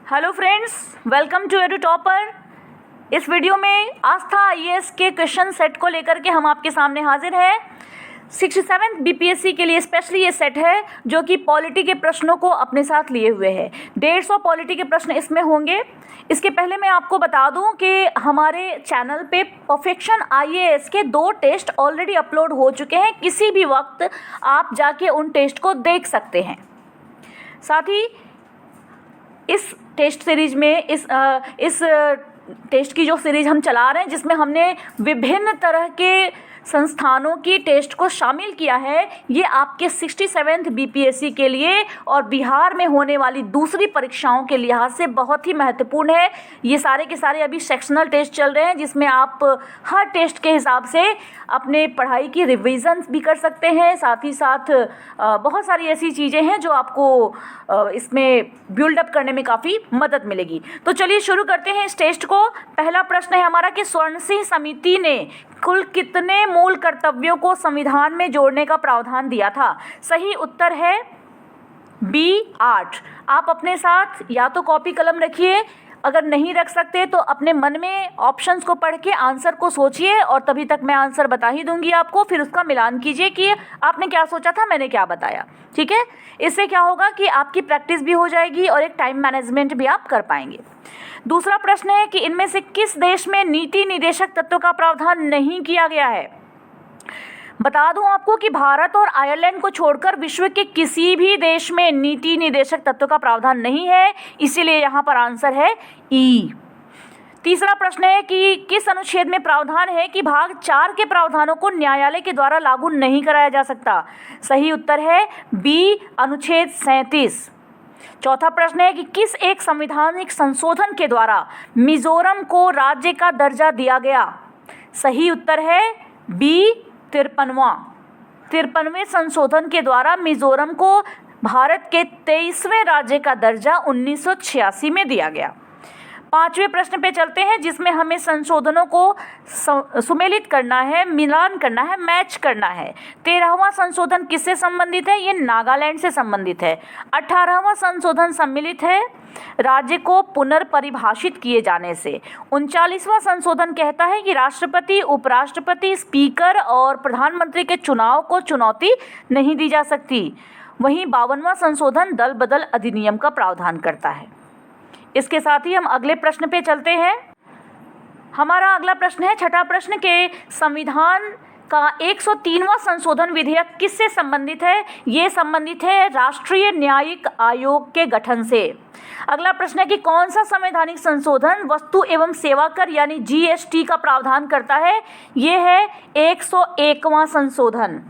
Hello friends, welcome to edu topper. इस video में Aastha IAS के क्वेश्चन सेट को लेकर के हम आपके सामने हाजिर हैं। 67th बीपीएससी के लिए स्पेशली ये सेट है जो कि पॉलिटी के प्रश्नों को अपने साथ लिए हुए है। 150 पॉलिटी के प्रश्न इसमें होंगे। इसके पहले मैं आपको बता दूं कि हमारे चैनल पे परफेक्शन आईएएस के 2 टेस्ट ऑलरेडी अपलोड हो चुके हैं। किसी भी वक्त आप जाके उन टेस्ट को देख सकते हैं। साथ ही इस टेस्ट सीरीज में इस टेस्ट की जो सीरीज हम चला रहे हैं, जिसमें हमने विभिन्न तरह के संस्थानों की टेस्ट को शामिल किया है, ये आपके 67th बीपीएससी के लिए और बिहार में होने वाली दूसरी परीक्षाओं के लिहाज से बहुत ही महत्वपूर्ण है। ये सारे के सारे अभी सेक्शनल टेस्ट चल रहे हैं, जिसमें आप हर टेस्ट के हिसाब से अपने पढ़ाई की रिवीजन भी कर सकते हैं। साथ ही साथ बहुत सारी ऐसी चीज़ें हैं जो आपको इसमें बिल्डअप करने में काफ़ी मदद मिलेगी। तो चलिए शुरू करते हैं इस टेस्ट को। पहला प्रश्न है हमारा कि स्वर्ण सिंह समिति ने कुल कितने मूल कर्तव्यों को संविधान में जोड़ने का प्रावधान दिया था? सही उत्तर है बी 8। आप अपने साथ या तो कॉपी कलम रखिए, अगर नहीं रख सकते तो अपने मन में ऑप्शंस को पढ़ के आंसर को सोचिए और तभी तक मैं आंसर बता ही दूंगी आपको। फिर उसका मिलान कीजिए कि आपने क्या सोचा था, मैंने क्या बताया। ठीक है, इससे क्या होगा कि आपकी प्रैक्टिस भी हो जाएगी और एक टाइम मैनेजमेंट भी आप कर पाएंगे। दूसरा प्रश्न है कि इनमें से किस देश में नीति निदेशक तत्व का प्रावधान नहीं किया गया है? बता दूं आपको कि भारत और आयरलैंड को छोड़कर विश्व के किसी भी देश में नीति निदेशक तत्व का प्रावधान नहीं है, इसीलिए यहाँ पर आंसर है ई। तीसरा प्रश्न है कि किस अनुच्छेद में प्रावधान है कि भाग 4 के प्रावधानों को न्यायालय के द्वारा लागू नहीं कराया जा सकता? सही उत्तर है बी अनुच्छेद 37। चौथा प्रश्न है कि किस एक संवैधानिक संशोधन के द्वारा मिजोरम को राज्य का दर्जा दिया गया? सही उत्तर है बी 53वें संशोधन के द्वारा मिजोरम को भारत के 23वें राज्य का दर्जा 1986 में दिया गया। 5वें प्रश्न पे चलते हैं, जिसमें हमें संशोधनों को सुमेलित करना है, मिलान करना है, मैच करना है। 13वां संशोधन किससे संबंधित है? ये नागालैंड से संबंधित है। 18वां संशोधन सम्मिलित है राज्य को पुनर्परिभाषित किए जाने से। 39वां संशोधन कहता है कि राष्ट्रपति, उपराष्ट्रपति, स्पीकर और प्रधानमंत्री के चुनाव को चुनौती नहीं दी जा सकती। वहीं 52वां संशोधन दल बदल अधिनियम का प्रावधान करता है। इसके साथ ही हम अगले प्रश्न पे चलते हैं। हमारा अगला प्रश्न है, छठा प्रश्न के संविधान का 103वां संशोधन विधेयक किससे संबंधित है? ये संबंधित है राष्ट्रीय न्यायिक आयोग के गठन से। अगला प्रश्न है कि कौन सा संवैधानिक संशोधन वस्तु एवं सेवा कर यानी जीएसटी का प्रावधान करता है? ये है 101वां संशोधन।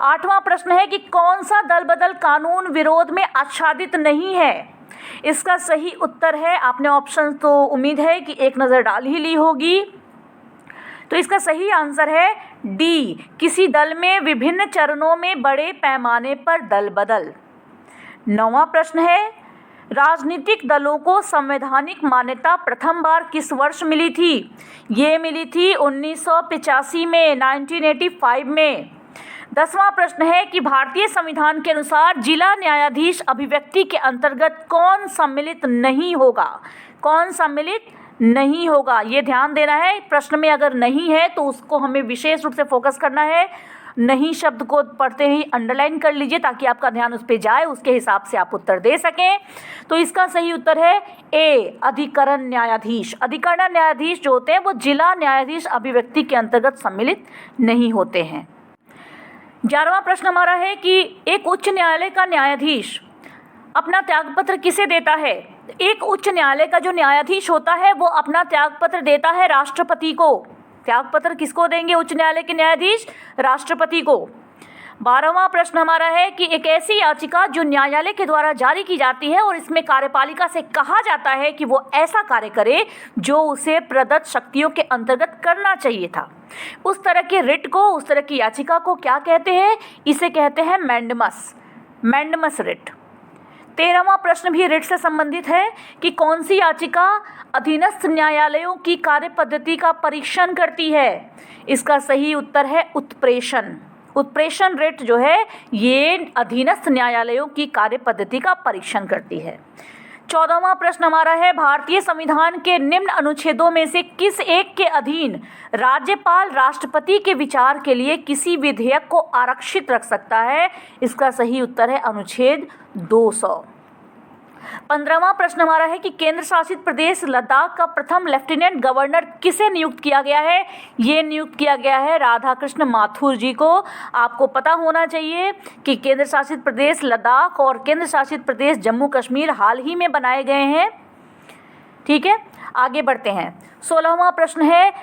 8वां प्रश्न है कि कौन सा दल बदल कानून विरोध में आच्छादित नहीं है? इसका सही उत्तर है, आपने ऑप्शन तो उम्मीद है कि एक नज़र डाल ही ली होगी, तो इसका सही आंसर है डी, किसी दल में विभिन्न चरणों में बड़े पैमाने पर दल बदल। 9वां प्रश्न है, राजनीतिक दलों को संवैधानिक मान्यता प्रथम बार किस वर्ष मिली थी? ये मिली थी 1985 में, 1985 में। 10वां प्रश्न है कि भारतीय संविधान के अनुसार जिला न्यायाधीश अभिव्यक्ति के अंतर्गत कौन सम्मिलित नहीं होगा? कौन सम्मिलित नहीं होगा, ये ध्यान देना है। प्रश्न में अगर नहीं है तो उसको हमें विशेष रूप से फोकस करना है। नहीं शब्द को पढ़ते ही अंडरलाइन कर लीजिए ताकि आपका ध्यान उस पर जाए, उसके हिसाब से आप उत्तर दे सकें। तो इसका सही उत्तर है ए, अधिकरण न्यायाधीश। अधिकरण न्यायाधीश जो होते हैं वो जिला न्यायाधीश अभिव्यक्ति के अंतर्गत सम्मिलित नहीं होते हैं। 11वां प्रश्न हमारा है कि एक उच्च न्यायालय का न्यायाधीश अपना त्यागपत्र किसे देता है? एक उच्च न्यायालय का जो न्यायाधीश होता है वो अपना त्यागपत्र देता है राष्ट्रपति को। त्यागपत्र किसको देंगे उच्च न्यायालय के न्यायाधीश? राष्ट्रपति को। 12वां प्रश्न हमारा है कि एक ऐसी याचिका जो न्यायालय के द्वारा जारी की जाती है और इसमें कार्यपालिका से कहा जाता है कि वो ऐसा कार्य करे जो उसे प्रदत्त शक्तियों के अंतर्गत करना चाहिए था, उस तरह के रिट को, उस तरह की याचिका को क्या कहते हैं? इसे कहते हैं मैंडमस रिट। 13वां प्रश्न भी रिट से संबंधित है कि कौन सी याचिका अधीनस्थ न्यायालयों की कार्य पद्धति का परीक्षण करती है? इसका सही उत्तर है उत्प्रेषण। उत्प्रेषण रिट जो है ये अधीनस्थ न्यायालयों की कार्य पद्धति का परीक्षण करती है। 14वां प्रश्न हमारा है, भारतीय संविधान के निम्न अनुच्छेदों में से किस एक के अधीन राज्यपाल राष्ट्रपति के विचार के लिए किसी विधेयक को आरक्षित रख सकता है? इसका सही उत्तर है अनुच्छेद 200। 15वां प्रश्न हमारा है कि केंद्र शासित प्रदेश लद्दाख का प्रथम लेफ्टिनेंट गवर्नर किसे नियुक्त किया गया है? ये नियुक्त किया गया है राधाकृष्ण माथुर जी को। आपको पता होना चाहिए कि केंद्र शासित प्रदेश लद्दाख और केंद्र शासित प्रदेश जम्मू कश्मीर हाल ही में बनाए गए हैं। ठीक है, आगे बढ़ते हैं। 16वां प्रश्न है,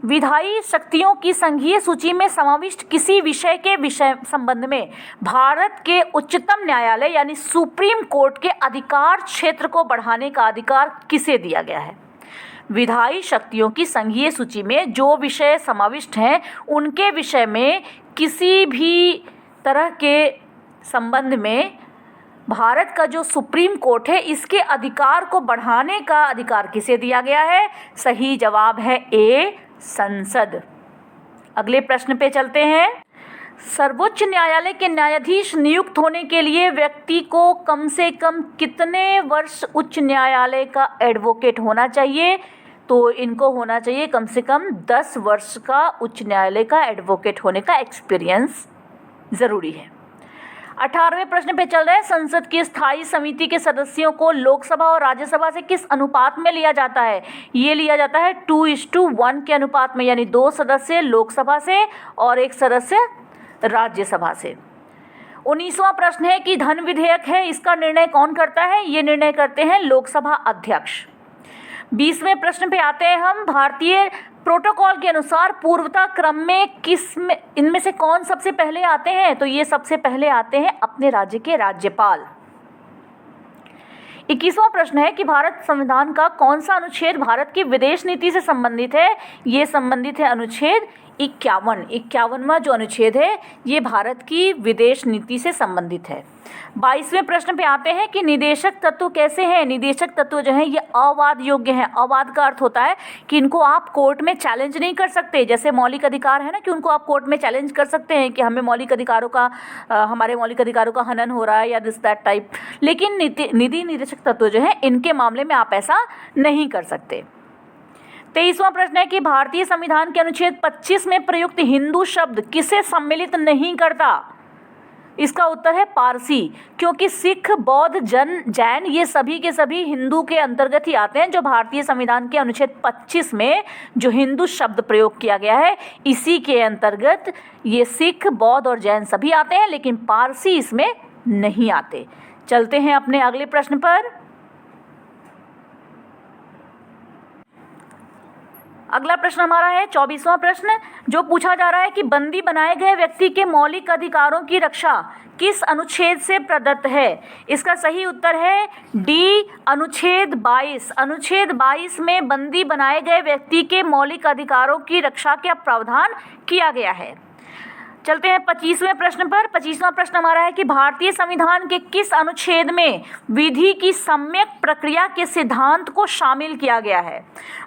विधायी शक्तियों की संघीय सूची में समाविष्ट किसी विषय के विषय संबंध में भारत के उच्चतम न्यायालय यानी सुप्रीम कोर्ट के अधिकार क्षेत्र को बढ़ाने का अधिकार किसे दिया गया है? विधायी शक्तियों की संघीय सूची में जो विषय समाविष्ट हैं उनके विषय में किसी भी तरह के संबंध में भारत का जो सुप्रीम कोर्ट है इसके अधिकार को बढ़ाने का अधिकार किसे दिया गया है? सही जवाब है ए, संसद। अगले प्रश्न पे चलते हैं। सर्वोच्च न्यायालय के न्यायाधीश नियुक्त होने के लिए व्यक्ति को कम से कम कितने वर्ष उच्च न्यायालय का एडवोकेट होना चाहिए? तो इनको होना चाहिए कम से कम 10 वर्ष का उच्च न्यायालय का एडवोकेट होने का एक्सपीरियंस ज़रूरी है। 18वें प्रश्न पे चल रहे हैं, संसद की स्थायी समिति के सदस्यों को लोकसभा और राज्यसभा से किस अनुपात में लिया जाता है? ये लिया जाता है 2:1 के अनुपात में, यानी 2 सदस्य लोकसभा से और 1 सदस्य राज्यसभा से। 19वां प्रश्न है कि धन विधेयक है, इसका निर्णय कौन करता है? ये निर्णय करते हैं लोकसभा अध्यक्ष। 20वें प्रश्न पे आते हैं हम, भारतीय प्रोटोकॉल के अनुसार पूर्वता क्रम में इनमें से कौन सबसे पहले आते हैं? तो ये सबसे पहले आते हैं अपने राज्य के राज्यपाल। 21वां प्रश्न है कि भारत संविधान का कौन सा अनुच्छेद भारत की विदेश नीति से संबंधित है? ये संबंधित है अनुच्छेद 51। 51वां जो अनुच्छेद है ये भारत की विदेश नीति से संबंधित है। 22वें प्रश्न पे आते हैं कि निदेशक तत्व कैसे हैं? निदेशक तत्व जो हैं ये अवाद योग्य हैं। अवाद का अर्थ होता है कि इनको आप कोर्ट में चैलेंज नहीं कर सकते, जैसे मौलिक अधिकार है ना कि उनको आप कोर्ट में चैलेंज कर सकते हैं कि हमें मौलिक अधिकारों का हमारे मौलिक अधिकारों का हनन हो रहा है या दिस दैट टाइप। लेकिन निधि निदेशक तत्व जो है इनके मामले में आप ऐसा नहीं कर सकते। 23वां प्रश्न है कि भारतीय संविधान के अनुच्छेद 25 में प्रयुक्त हिंदू शब्द किसे सम्मिलित नहीं करता? इसका उत्तर है पारसी, क्योंकि सिख, बौद्ध, जैन ये सभी के सभी हिंदू के अंतर्गत ही आते हैं। जो भारतीय संविधान के अनुच्छेद 25 में जो हिंदू शब्द प्रयोग किया गया है इसी के अंतर्गत ये सिख, बौद्ध और जैन सभी आते हैं, लेकिन पारसी इसमें नहीं आते। चलते हैं अपने अगले प्रश्न पर। अगला प्रश्न हमारा है 24वां प्रश्न, जो पूछा जा रहा है कि बंदी बनाए गए व्यक्ति के मौलिक अधिकारों की रक्षा किस अनुच्छेद से प्रदत्त है? इसका सही उत्तर है डी, अनुच्छेद 22। अनुच्छेद 22 में बंदी बनाए गए व्यक्ति के मौलिक अधिकारों की रक्षा का प्रावधान किया गया है। चलते हैं 25वें प्रश्न पर। 25वां प्रश्न हमारा है कि भारतीय संविधान के किस अनुच्छेद में विधि की सम्यक प्रक्रिया के सिद्धांत को शामिल किया गया है?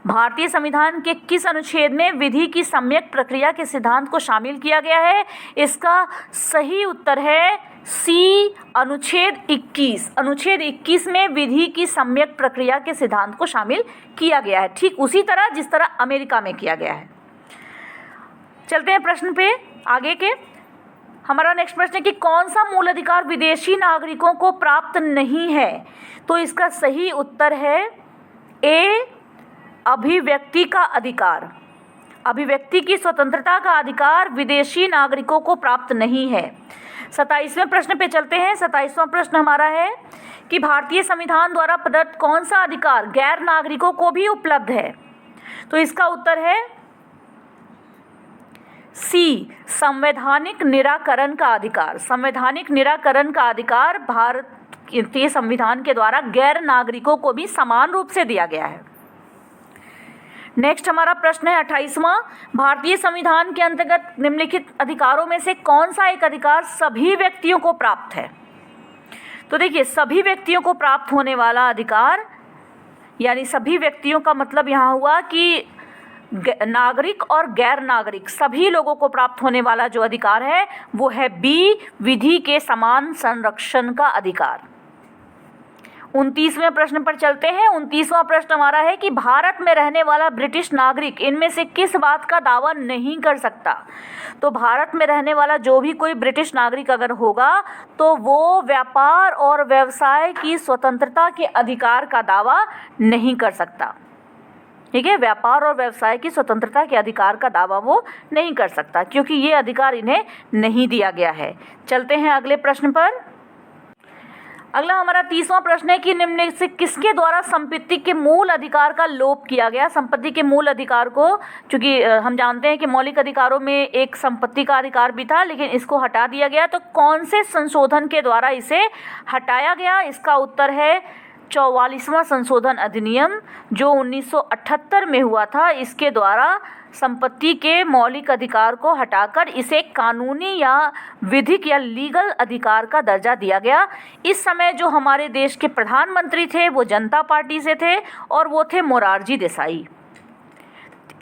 भारतीय संविधान के किस अनुच्छेद में विधि की सम्यक प्रक्रिया के सिद्धांत को शामिल किया गया है? इसका सही उत्तर है सी, अनुच्छेद 21। अनुच्छेद 21 में विधि की सम्यक प्रक्रिया के सिद्धांत को शामिल किया गया है, ठीक उसी तरह जिस तरह अमेरिका में किया गया है। चलते हैं प्रश्न पे आगे के। हमारा नेक्स्ट प्रश्न है कि कौन सा मूल अधिकार विदेशी नागरिकों को प्राप्त नहीं है? तो इसका सही उत्तर है ए, अभिव्यक्ति का अधिकार। अभिव्यक्ति की स्वतंत्रता का अधिकार विदेशी नागरिकों को प्राप्त नहीं है। 27वें प्रश्न पे चलते हैं। 27वां प्रश्न हमारा है कि भारतीय संविधान द्वारा प्रदत्त कौन सा अधिकार गैर नागरिकों को भी उपलब्ध है? तो इसका उत्तर है सी, संवैधानिक निराकरण का अधिकार। संवैधानिक निराकरण का अधिकार भारतीय संविधान के द्वारा गैर नागरिकों को भी समान रूप से दिया गया है। नेक्स्ट हमारा प्रश्न है 28वां, भारतीय संविधान के अंतर्गत निम्नलिखित अधिकारों में से कौन सा एक अधिकार सभी व्यक्तियों को प्राप्त है? तो देखिए, सभी व्यक्तियों को प्राप्त होने वाला अधिकार यानी सभी व्यक्तियों का मतलब यहाँ हुआ कि नागरिक और गैर नागरिक सभी लोगों को प्राप्त होने वाला जो अधिकार है वो है बी, विधि के समान संरक्षण का अधिकार। 29वें प्रश्न पर चलते हैं। 29वां प्रश्न हमारा है कि भारत में रहने वाला ब्रिटिश नागरिक इनमें से किस बात का दावा नहीं कर सकता। तो भारत में रहने वाला जो भी कोई ब्रिटिश नागरिक अगर होगा तो वो व्यापार और व्यवसाय की स्वतंत्रता के अधिकार का दावा नहीं कर सकता। ठीक है, व्यापार और व्यवसाय की स्वतंत्रता के अधिकार का दावा वो नहीं कर सकता, क्योंकि ये अधिकार इन्हें नहीं दिया गया है। चलते हैं अगले प्रश्न पर। अगला हमारा 30वां प्रश्न है कि निम्न से किसके द्वारा संपत्ति के मूल अधिकार का लोप किया गया। संपत्ति के मूल अधिकार को, चूंकि हम जानते हैं कि मौलिक अधिकारों में एक संपत्ति का अधिकार भी था, लेकिन इसको हटा दिया गया। तो कौन से संशोधन के द्वारा इसे हटाया गया? इसका उत्तर है 44वां संशोधन अधिनियम, जो 1978 में हुआ था। इसके द्वारा संपत्ति के मौलिक अधिकार को हटाकर इसे कानूनी या विधिक या लीगल अधिकार का दर्जा दिया गया। इस समय जो हमारे देश के प्रधानमंत्री थे वो जनता पार्टी से थे और वो थे मोरारजी देसाई।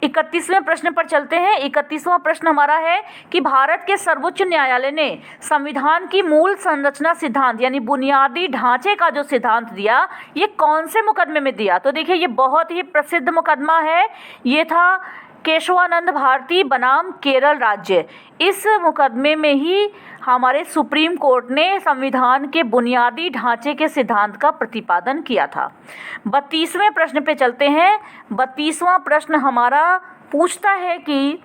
31वें प्रश्न पर चलते हैं। 31वां प्रश्न हमारा है कि भारत के सर्वोच्च न्यायालय ने संविधान की मूल संरचना सिद्धांत यानी बुनियादी ढांचे का जो सिद्धांत दिया, ये कौन से मुकदमे में दिया? तो देखिए, ये बहुत ही प्रसिद्ध मुकदमा है। ये था केशवानंद भारती बनाम केरल राज्य। इस मुकदमे में ही हमारे सुप्रीम कोर्ट ने संविधान के बुनियादी ढांचे के सिद्धांत का प्रतिपादन किया था। 32वें प्रश्न पे चलते हैं। 32वां प्रश्न हमारा पूछता है कि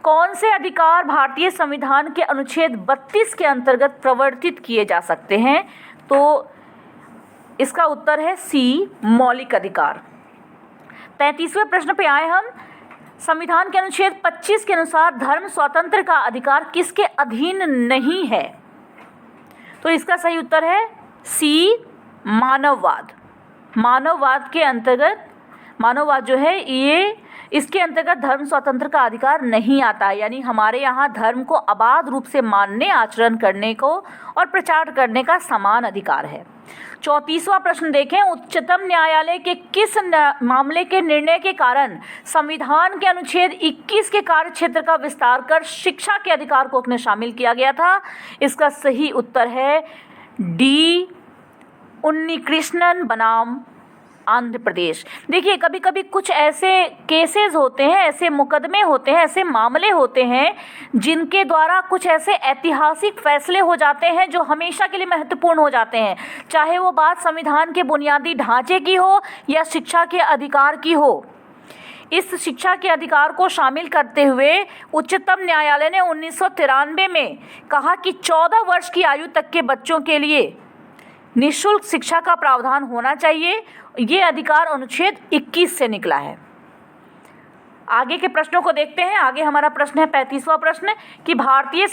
कौन से अधिकार भारतीय संविधान के अनुच्छेद 32 के अंतर्गत प्रवर्तित किए जा सकते हैं? तो इसका उत्तर है सी, मौलिक अधिकार। 33वें प्रश्न पे आए हम। संविधान के अनुच्छेद 25 के अनुसार धर्म स्वातंत्र्य का अधिकार किसके अधीन नहीं है? तो इसका सही उत्तर है सी, मानववाद। मानववाद के अंतर्गत, मानववाद जो है ये, इसके अंतर्गत धर्म स्वतंत्र का अधिकार नहीं आता है। यानी हमारे यहाँ धर्म को अबाध रूप से मानने, आचरण करने को और प्रचार करने का समान अधिकार है। 34वां प्रश्न देखें। उच्चतम न्यायालय के किस मामले के निर्णय के कारण संविधान के अनुच्छेद 21 के कार्यक्षेत्र का विस्तार कर शिक्षा के अधिकार को उसमें शामिल किया गया था? इसका सही उत्तर है डी, उन्नीकृष्णन बनाम आंध्र प्रदेश। देखिए, कभी कभी कुछ ऐसे केसेस होते हैं, ऐसे मुकदमे होते हैं, ऐसे मामले होते हैं जिनके द्वारा कुछ ऐसे ऐतिहासिक फैसले हो जाते हैं जो हमेशा के लिए महत्वपूर्ण हो जाते हैं, चाहे वो बात संविधान के बुनियादी ढांचे की हो या शिक्षा के अधिकार की हो। इस शिक्षा के अधिकार को शामिल करते हुए उच्चतम न्यायालय ने 1993 में कहा कि 14 वर्ष की आयु तक के बच्चों के लिए निःशुल्क शिक्षा का प्रावधान होना चाहिए। ये अधिकार अनुच्छेद 21 से निकला है। आगे के प्रश्नों को देखते हैं। आगे हमारा प्रश्न है 35वां प्रश्न कि भारतीय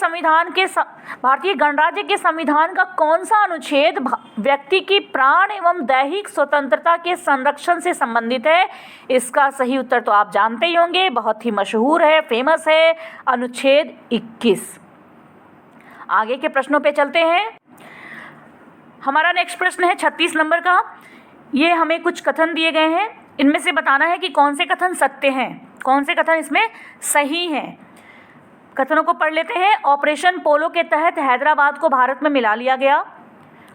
गणराज्य के संविधान का कौन सा अनुच्छेद व्यक्ति की प्राण एवं दैहिक स्वतंत्रता के संरक्षण से संबंधित है? इसका सही उत्तर तो आप जानते ही होंगे, बहुत ही मशहूर है, फेमस है, अनुच्छेद 21। आगे के प्रश्नों पे चलते हैं। हमारा नेक्स्ट प्रश्न है 36 नंबर का। ये हमें कुछ कथन दिए गए हैं, इनमें से बताना है कि कौन से कथन सत्य हैं, कौन से कथन इसमें सही हैं। कथनों को पढ़ लेते हैं। ऑपरेशन पोलो के तहत हैदराबाद को भारत में मिला लिया गया।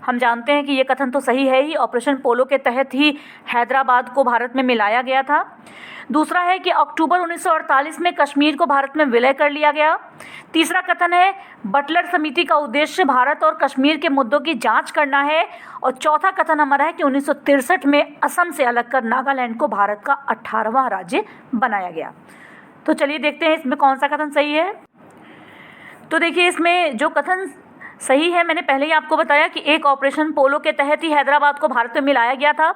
हम जानते हैं कि ये कथन तो सही है ही, ऑपरेशन पोलो के तहत ही हैदराबाद को भारत में मिलाया गया था। दूसरा है कि अक्टूबर 1948 में कश्मीर को भारत में विलय कर लिया गया। तीसरा कथन है बटलर समिति का उद्देश्य भारत और कश्मीर के मुद्दों की जांच करना है। और चौथा कथन हमारा है कि 1963 में असम से अलग कर नागालैंड को भारत का 18वां राज्य बनाया गया। तो चलिए देखते हैं इसमें कौन सा कथन सही है। तो देखिए, इसमें जो कथन सही है, मैंने पहले ही आपको बताया कि एक ऑपरेशन पोलो के तहत ही हैदराबाद को भारत में मिलाया गया था।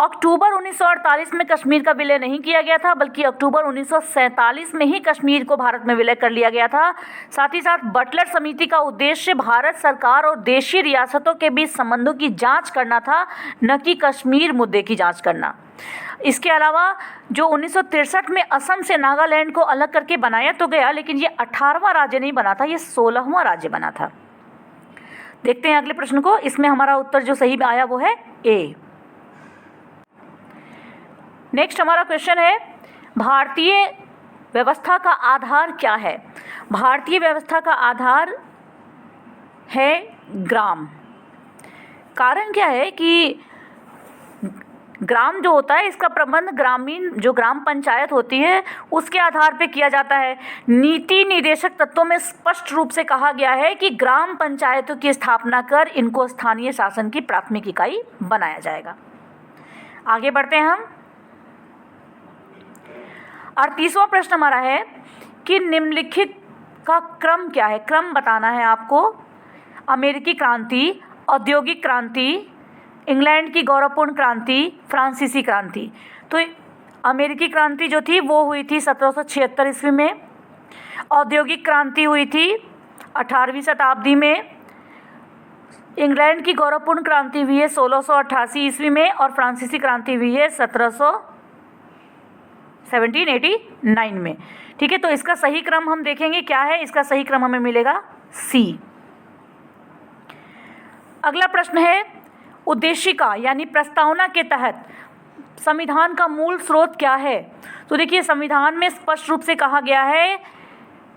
अक्टूबर 1948 में कश्मीर का विलय नहीं किया गया था, बल्कि अक्टूबर 1947 में ही कश्मीर को भारत में विलय कर लिया गया था। साथ ही साथ बटलर समिति का उद्देश्य भारत सरकार और देशी रियासतों के बीच संबंधों की जांच करना था, न कि कश्मीर मुद्दे की जांच करना। इसके अलावा जो 1963 में असम से नागालैंड को अलग करके बनाया तो गया, लेकिन ये 18वां राज्य नहीं बना था, ये 16वां राज्य बना था। देखते हैं अगले प्रश्न को। इसमें हमारा उत्तर जो सही आया वो है ए। नेक्स्ट हमारा क्वेश्चन है भारतीय व्यवस्था का आधार क्या है? भारतीय व्यवस्था का आधार है ग्राम। कारण क्या है कि ग्राम जो होता है इसका प्रबंध ग्रामीण जो ग्राम पंचायत होती है उसके आधार पे किया जाता है। नीति निर्देशक तत्वों में स्पष्ट रूप से कहा गया है कि ग्राम पंचायतों की स्थापना कर इनको स्थानीय शासन की प्राथमिक इकाई बनाया जाएगा। आगे बढ़ते हैं हम। 38वां प्रश्न हमारा है कि निम्नलिखित का क्रम क्या है। क्रम बताना है आपको। अमेरिकी क्रांति, औद्योगिक क्रांति, इंग्लैंड की गौरवपूर्ण क्रांति, फ्रांसीसी क्रांति। तो अमेरिकी क्रांति जो थी वो हुई थी 1776 ईस्वी में। औद्योगिक क्रांति हुई थी 18वीं शताब्दी में। इंग्लैंड की गौरवपूर्ण क्रांति हुई है 1688 ईस्वी में और फ्रांसीसी क्रांति हुई है 1789 में। ठीक है, तो इसका सही क्रम हम देखेंगे क्या है। इसका सही क्रम हमें मिलेगा सी। अगला प्रश्न है उद्देशिका यानी प्रस्तावना के तहत संविधान का मूल स्रोत क्या है। तो देखिए संविधान में स्पष्ट रूप से कहा गया है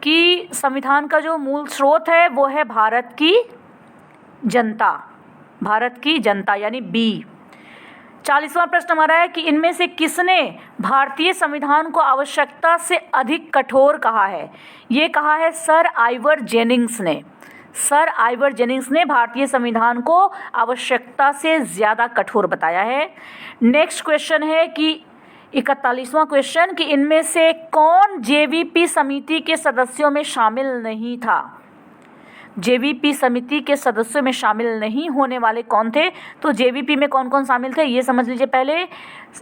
कि संविधान का जो मूल स्रोत है वो है भारत की जनता। भारत की जनता यानी बी। 40वां प्रश्न हमारा है कि इनमें से किसने भारतीय संविधान को आवश्यकता से अधिक कठोर कहा है। ये कहा है सर आइवर जेनिंग्स ने। सर आइवर जेनिंग्स ने भारतीय संविधान को आवश्यकता से ज़्यादा कठोर बताया है। नेक्स्ट क्वेश्चन है कि 41वां क्वेश्चन कि इनमें से कौन जेवीपी समिति के सदस्यों में शामिल नहीं था। जेवीपी समिति के सदस्यों में शामिल नहीं होने वाले कौन थे। तो जेवीपी में कौन कौन शामिल थे ये समझ लीजिए पहले।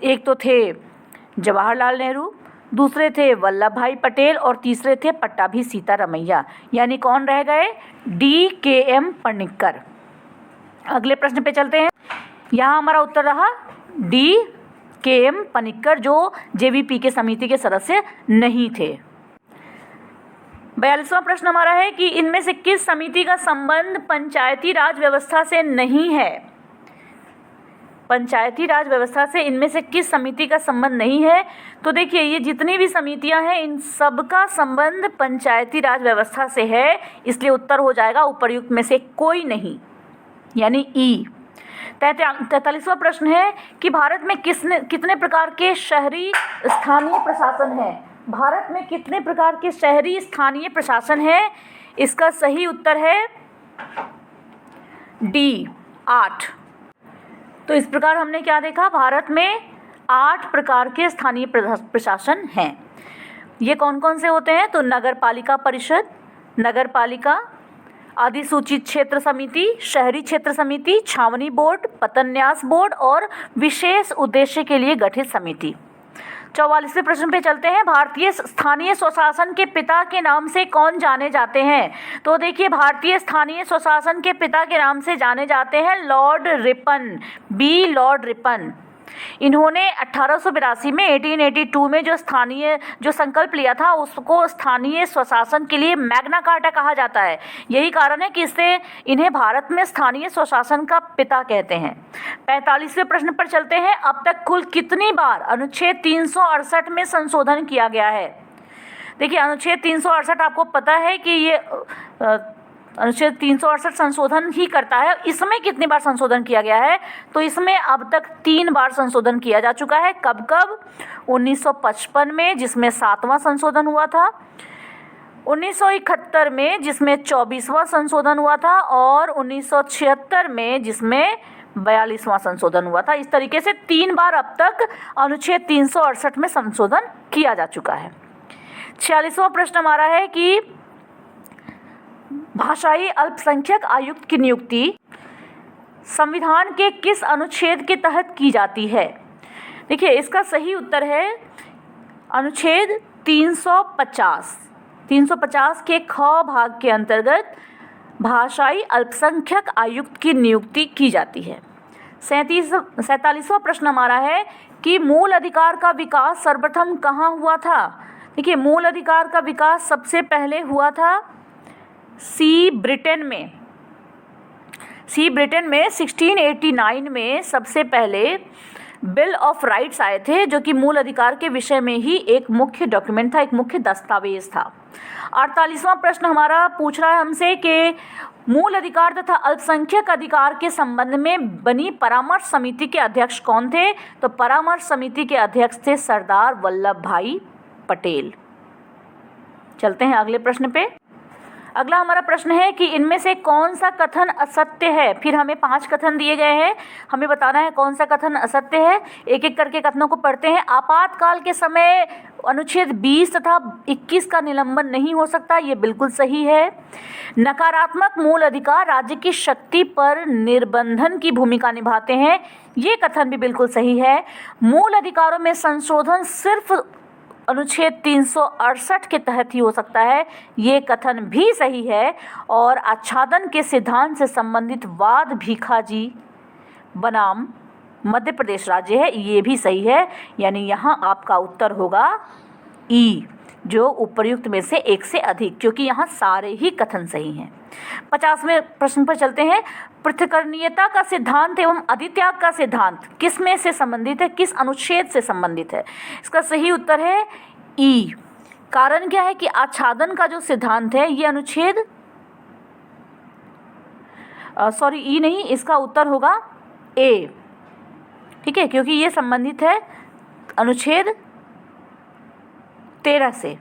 एक तो थे जवाहरलाल नेहरू, दूसरे थे वल्लभ भाई पटेल और तीसरे थे पट्टाभी सीतारमैया। यानी कौन रह गए, DKM पनिक्कर। अगले प्रश्न पे चलते हैं। यहाँ हमारा उत्तर रहा DKM पनिक्कर जो जेवीपी के समिति के सदस्य नहीं थे। 42वां प्रश्न हमारा है कि इनमें से किस समिति का संबंध पंचायती राज व्यवस्था से नहीं है। पंचायती राज व्यवस्था से इनमें से किस समिति का संबंध नहीं है। तो देखिए ये जितनी भी समितियां हैं इन सब का संबंध पंचायती राज व्यवस्था से है, इसलिए उत्तर हो जाएगा उपर्युक्त में से कोई नहीं, यानी ई। 43वां प्रश्न है कि भारत में कितने प्रकार के शहरी स्थानीय प्रशासन है। भारत में कितने प्रकार के शहरी स्थानीय प्रशासन है। इसका सही उत्तर है डी 8। तो इस प्रकार हमने क्या देखा, भारत में 8 प्रकार के स्थानीय प्रशासन हैं। ये कौन कौन से होते हैं। तो नगर पालिका परिषद, नगर पालिका, अधिसूचित क्षेत्र समिति, शहरी क्षेत्र समिति, छावनी बोर्ड, पतन्यास बोर्ड और विशेष उद्देश्य के लिए गठित समिति। 44वें प्रश्न पे चलते हैं। भारतीय स्थानीय स्वशासन के पिता के नाम से कौन जाने जाते हैं। तो देखिए भारतीय स्थानीय स्वशासन के पिता के नाम से जाने जाते हैं Lord Ripon, B Lord Ripon. इन्होंने 1882 में 1882 में जो संकल्प लिया था उसको स्थानीय स्वशासन के लिए मैग्ना कार्टा कहा जाता है। यही कारण है कि इससे इन्हें भारत में स्थानीय स्वशासन का पिता कहते हैं। 45वें प्रश्न पर चलते हैं। अब तक कुल कितनी बार अनुच्छेद 368 में संशोधन किया गया है। देखिए अनुच्छेद 368 आपको पता है कि ये अनुच्छेद 368 संशोधन ही करता है। इसमें कितनी बार संशोधन किया गया है। तो इसमें अब तक 3 बार संशोधन किया जा चुका है। कब कब, 1955 में जिसमें 7वां संशोधन हुआ था, 1971 में जिसमें 24वां संशोधन हुआ था और 1976 में जिसमें 42वां संशोधन हुआ था। इस तरीके से 3 बार अब तक अनुच्छेद 368 में संशोधन किया जा चुका है। 46वां प्रश्न हमारा है कि भाषाई अल्पसंख्यक आयुक्त की नियुक्ति संविधान के किस अनुच्छेद के तहत की जाती है। देखिए इसका सही उत्तर है अनुच्छेद 350 के ख भाग के अंतर्गत भाषाई अल्पसंख्यक आयुक्त की नियुक्ति की जाती है। 47वां प्रश्न हमारा है कि मूल अधिकार का विकास सर्वप्रथम कहाँ हुआ था। देखिए मूल अधिकार का विकास सबसे पहले हुआ था ब्रिटेन में 1689 में सबसे पहले बिल ऑफ राइट्स आए थे, जो कि मूल अधिकार के विषय में ही एक मुख्य डॉक्यूमेंट था, एक मुख्य दस्तावेज था। 48वां प्रश्न हमारा पूछ रहा है हमसे कि मूल अधिकार तथा अल्पसंख्यक अधिकार के संबंध में बनी परामर्श समिति के अध्यक्ष कौन थे? तो परामर्श समिति के अध्यक्ष थे सरदार वल्लभ भाई पटेल। चलते हैं अगले प्रश्न पे। अगला हमारा प्रश्न है कि इनमें से कौन सा कथन असत्य है। फिर हमें 5 कथन दिए गए हैं, हमें बताना है कौन सा कथन असत्य है। एक एक करके कथनों को पढ़ते हैं। आपातकाल के समय अनुच्छेद 20 तथा 21 का निलंबन नहीं हो सकता, ये बिल्कुल सही है। नकारात्मक मूल अधिकार राज्य की शक्ति पर निर्बंधन की भूमिका निभाते हैं, ये कथन भी बिल्कुल सही है। मूल अधिकारों में संशोधन सिर्फ अनुच्छेद 368 के तहत ही हो सकता है, ये कथन भी सही है। और आच्छादन के सिद्धांत से संबंधित वाद भीखाजी बनाम मध्य प्रदेश राज्य है, ये भी सही है। यानी यहाँ आपका उत्तर होगा ई, जो उपर्युक्त में से एक से अधिक, क्योंकि यहाँ सारे ही कथन सही हैं। 50वें प्रश्न पर चलते हैं। पृथक्करणीयता का सिद्धांत एवं अधित्याग का सिद्धांत किस में से संबंधित है, किस अनुच्छेद से संबंधित है? इसका सही उत्तर है ई। कारण क्या है कि आच्छादन का जो सिद्धांत है ये अनुच्छेद ई नहीं, इसका उत्तर होगा ए, ठीक है, क्योंकि ये संबंधित है अनुच्छेद 13 से।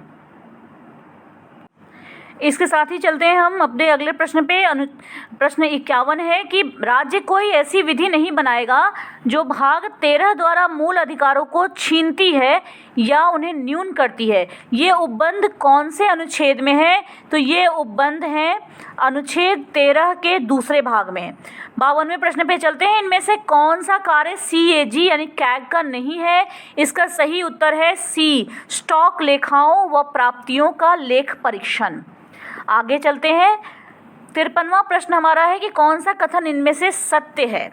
इसके साथ ही चलते हैं हम अपने अगले प्रश्न पे। प्रश्न 51 है कि राज्य कोई ऐसी विधि नहीं बनाएगा जो भाग 13 द्वारा मूल अधिकारों को छीनती है या उन्हें न्यून करती है। ये उपबंध कौन से अनुच्छेद में है? तो ये उपबंध हैं अनुच्छेद 13 के दूसरे भाग में। 52वें प्रश्न पे चलते हैं। इनमें से कौन सा कार्य CAG यानी कैग का नहीं है? इसका सही उत्तर है सी, स्टॉक लेखाओं व प्राप्तियों का लेख परीक्षण। आगे चलते हैं। 53वां प्रश्न हमारा है कि कौन सा कथन इनमें से सत्य है।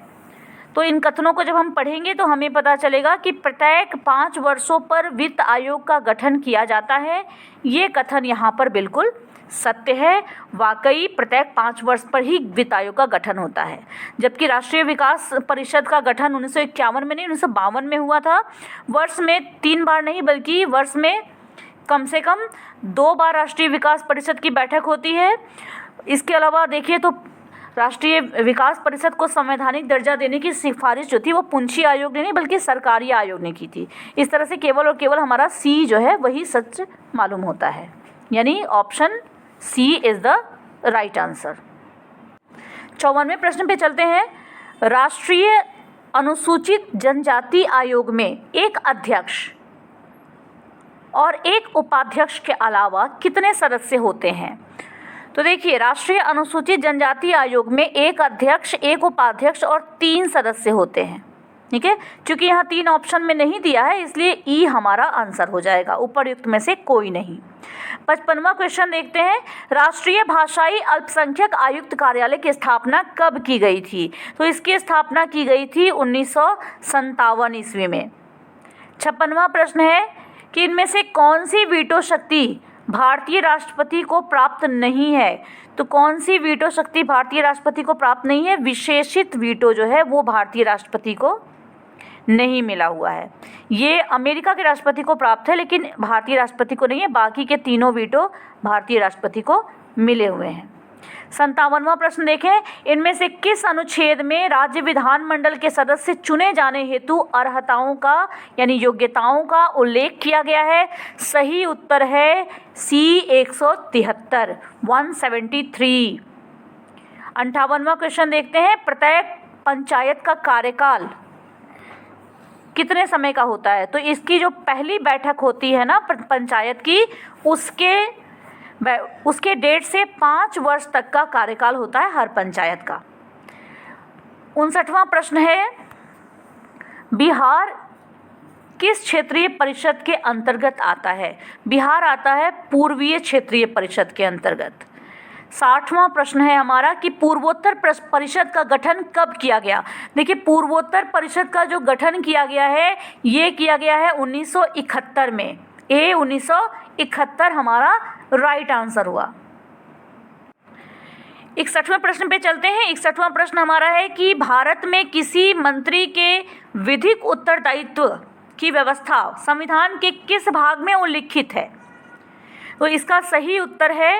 तो इन कथनों को जब हम पढ़ेंगे तो हमें पता चलेगा कि प्रत्येक 5 वर्षों पर वित्त आयोग का गठन किया जाता है, ये कथन यहाँ पर बिल्कुल सत्य है। वाकई प्रत्येक 5 वर्ष पर ही वित्त आयोग का गठन होता है, जबकि राष्ट्रीय विकास परिषद का गठन 1951 में नहीं 1952 में हुआ था। वर्ष में 3 बार नहीं बल्कि वर्ष में कम से कम 2 बार राष्ट्रीय विकास परिषद की बैठक होती है। इसके अलावा देखिए तो राष्ट्रीय विकास परिषद को संवैधानिक दर्जा देने की सिफारिश जो थी वो पुंछी आयोग ने नहीं बल्कि सरकारी आयोग ने की थी। इस तरह से केवल और केवल हमारा सी जो है वही सच मालूम होता है, यानी option C is the right answer. 54वें प्रश्न पे चलते हैं। राष्ट्रीय अनुसूचित जनजाति आयोग में एक अध्यक्ष और एक उपाध्यक्ष के अलावा कितने सदस्य होते हैं? तो देखिए, राष्ट्रीय अनुसूचित जनजाति आयोग में एक अध्यक्ष, एक उपाध्यक्ष और 3 सदस्य होते हैं, ठीक है। क्योंकि यहाँ 3 ऑप्शन में नहीं दिया है इसलिए ई हमारा आंसर हो जाएगा, उपर्युक्त में से कोई नहीं। 55वां क्वेश्चन देखते हैं। राष्ट्रीय भाषाई अल्पसंख्यक आयुक्त कार्यालय की स्थापना कब की गई थी? तो इसकी स्थापना की गई थी 1957 ईस्वी में। 56वां प्रश्न है कि इनमें से कौन सी वीटो शक्ति भारतीय राष्ट्रपति को प्राप्त नहीं है? तो कौन सी वीटो शक्ति भारतीय राष्ट्रपति को प्राप्त नहीं है? विशेषित वीटो जो है वो भारतीय राष्ट्रपति को नहीं मिला हुआ है। ये अमेरिका के राष्ट्रपति को प्राप्त है लेकिन भारतीय राष्ट्रपति को नहीं है। बाकी के तीनों वीटो भारतीय राष्ट्रपति को मिले हुए हैं। 57वां प्रश्न देखें। इनमें से किस अनुच्छेद में राज्य विधानमंडल के सदस्य चुने जाने हेतु अर्हताओं का यानी योग्यताओं का उल्लेख किया गया है? सही उत्तर है सी 173 173। 58वां क्वेश्चन देखते हैं। प्रत्येक पंचायत का कार्यकाल कितने समय का होता है? तो इसकी जो पहली बैठक होती है ना पंचायत की, उसके डेट से 5 वर्ष तक का कार्यकाल होता है हर पंचायत का। 59वां प्रश्न है। बिहार किस क्षेत्रीय परिषद के अंतर्गत आता है? बिहार आता है पूर्वीय क्षेत्रीय परिषद के अंतर्गत। 60वां प्रश्न है हमारा कि पूर्वोत्तर परिषद का गठन कब किया गया? देखिए, पूर्वोत्तर परिषद का जो गठन किया गया है ये किया गया है 1971 में। 1971 हमारा राइट आंसर हुआ। 61वें प्रश्न पे चलते हैं। 61वां प्रश्न हमारा है कि भारत में किसी मंत्री के विधिक उत्तरदायित्व की व्यवस्था संविधान के किस भाग में उल्लिखित है? तो इसका सही उत्तर है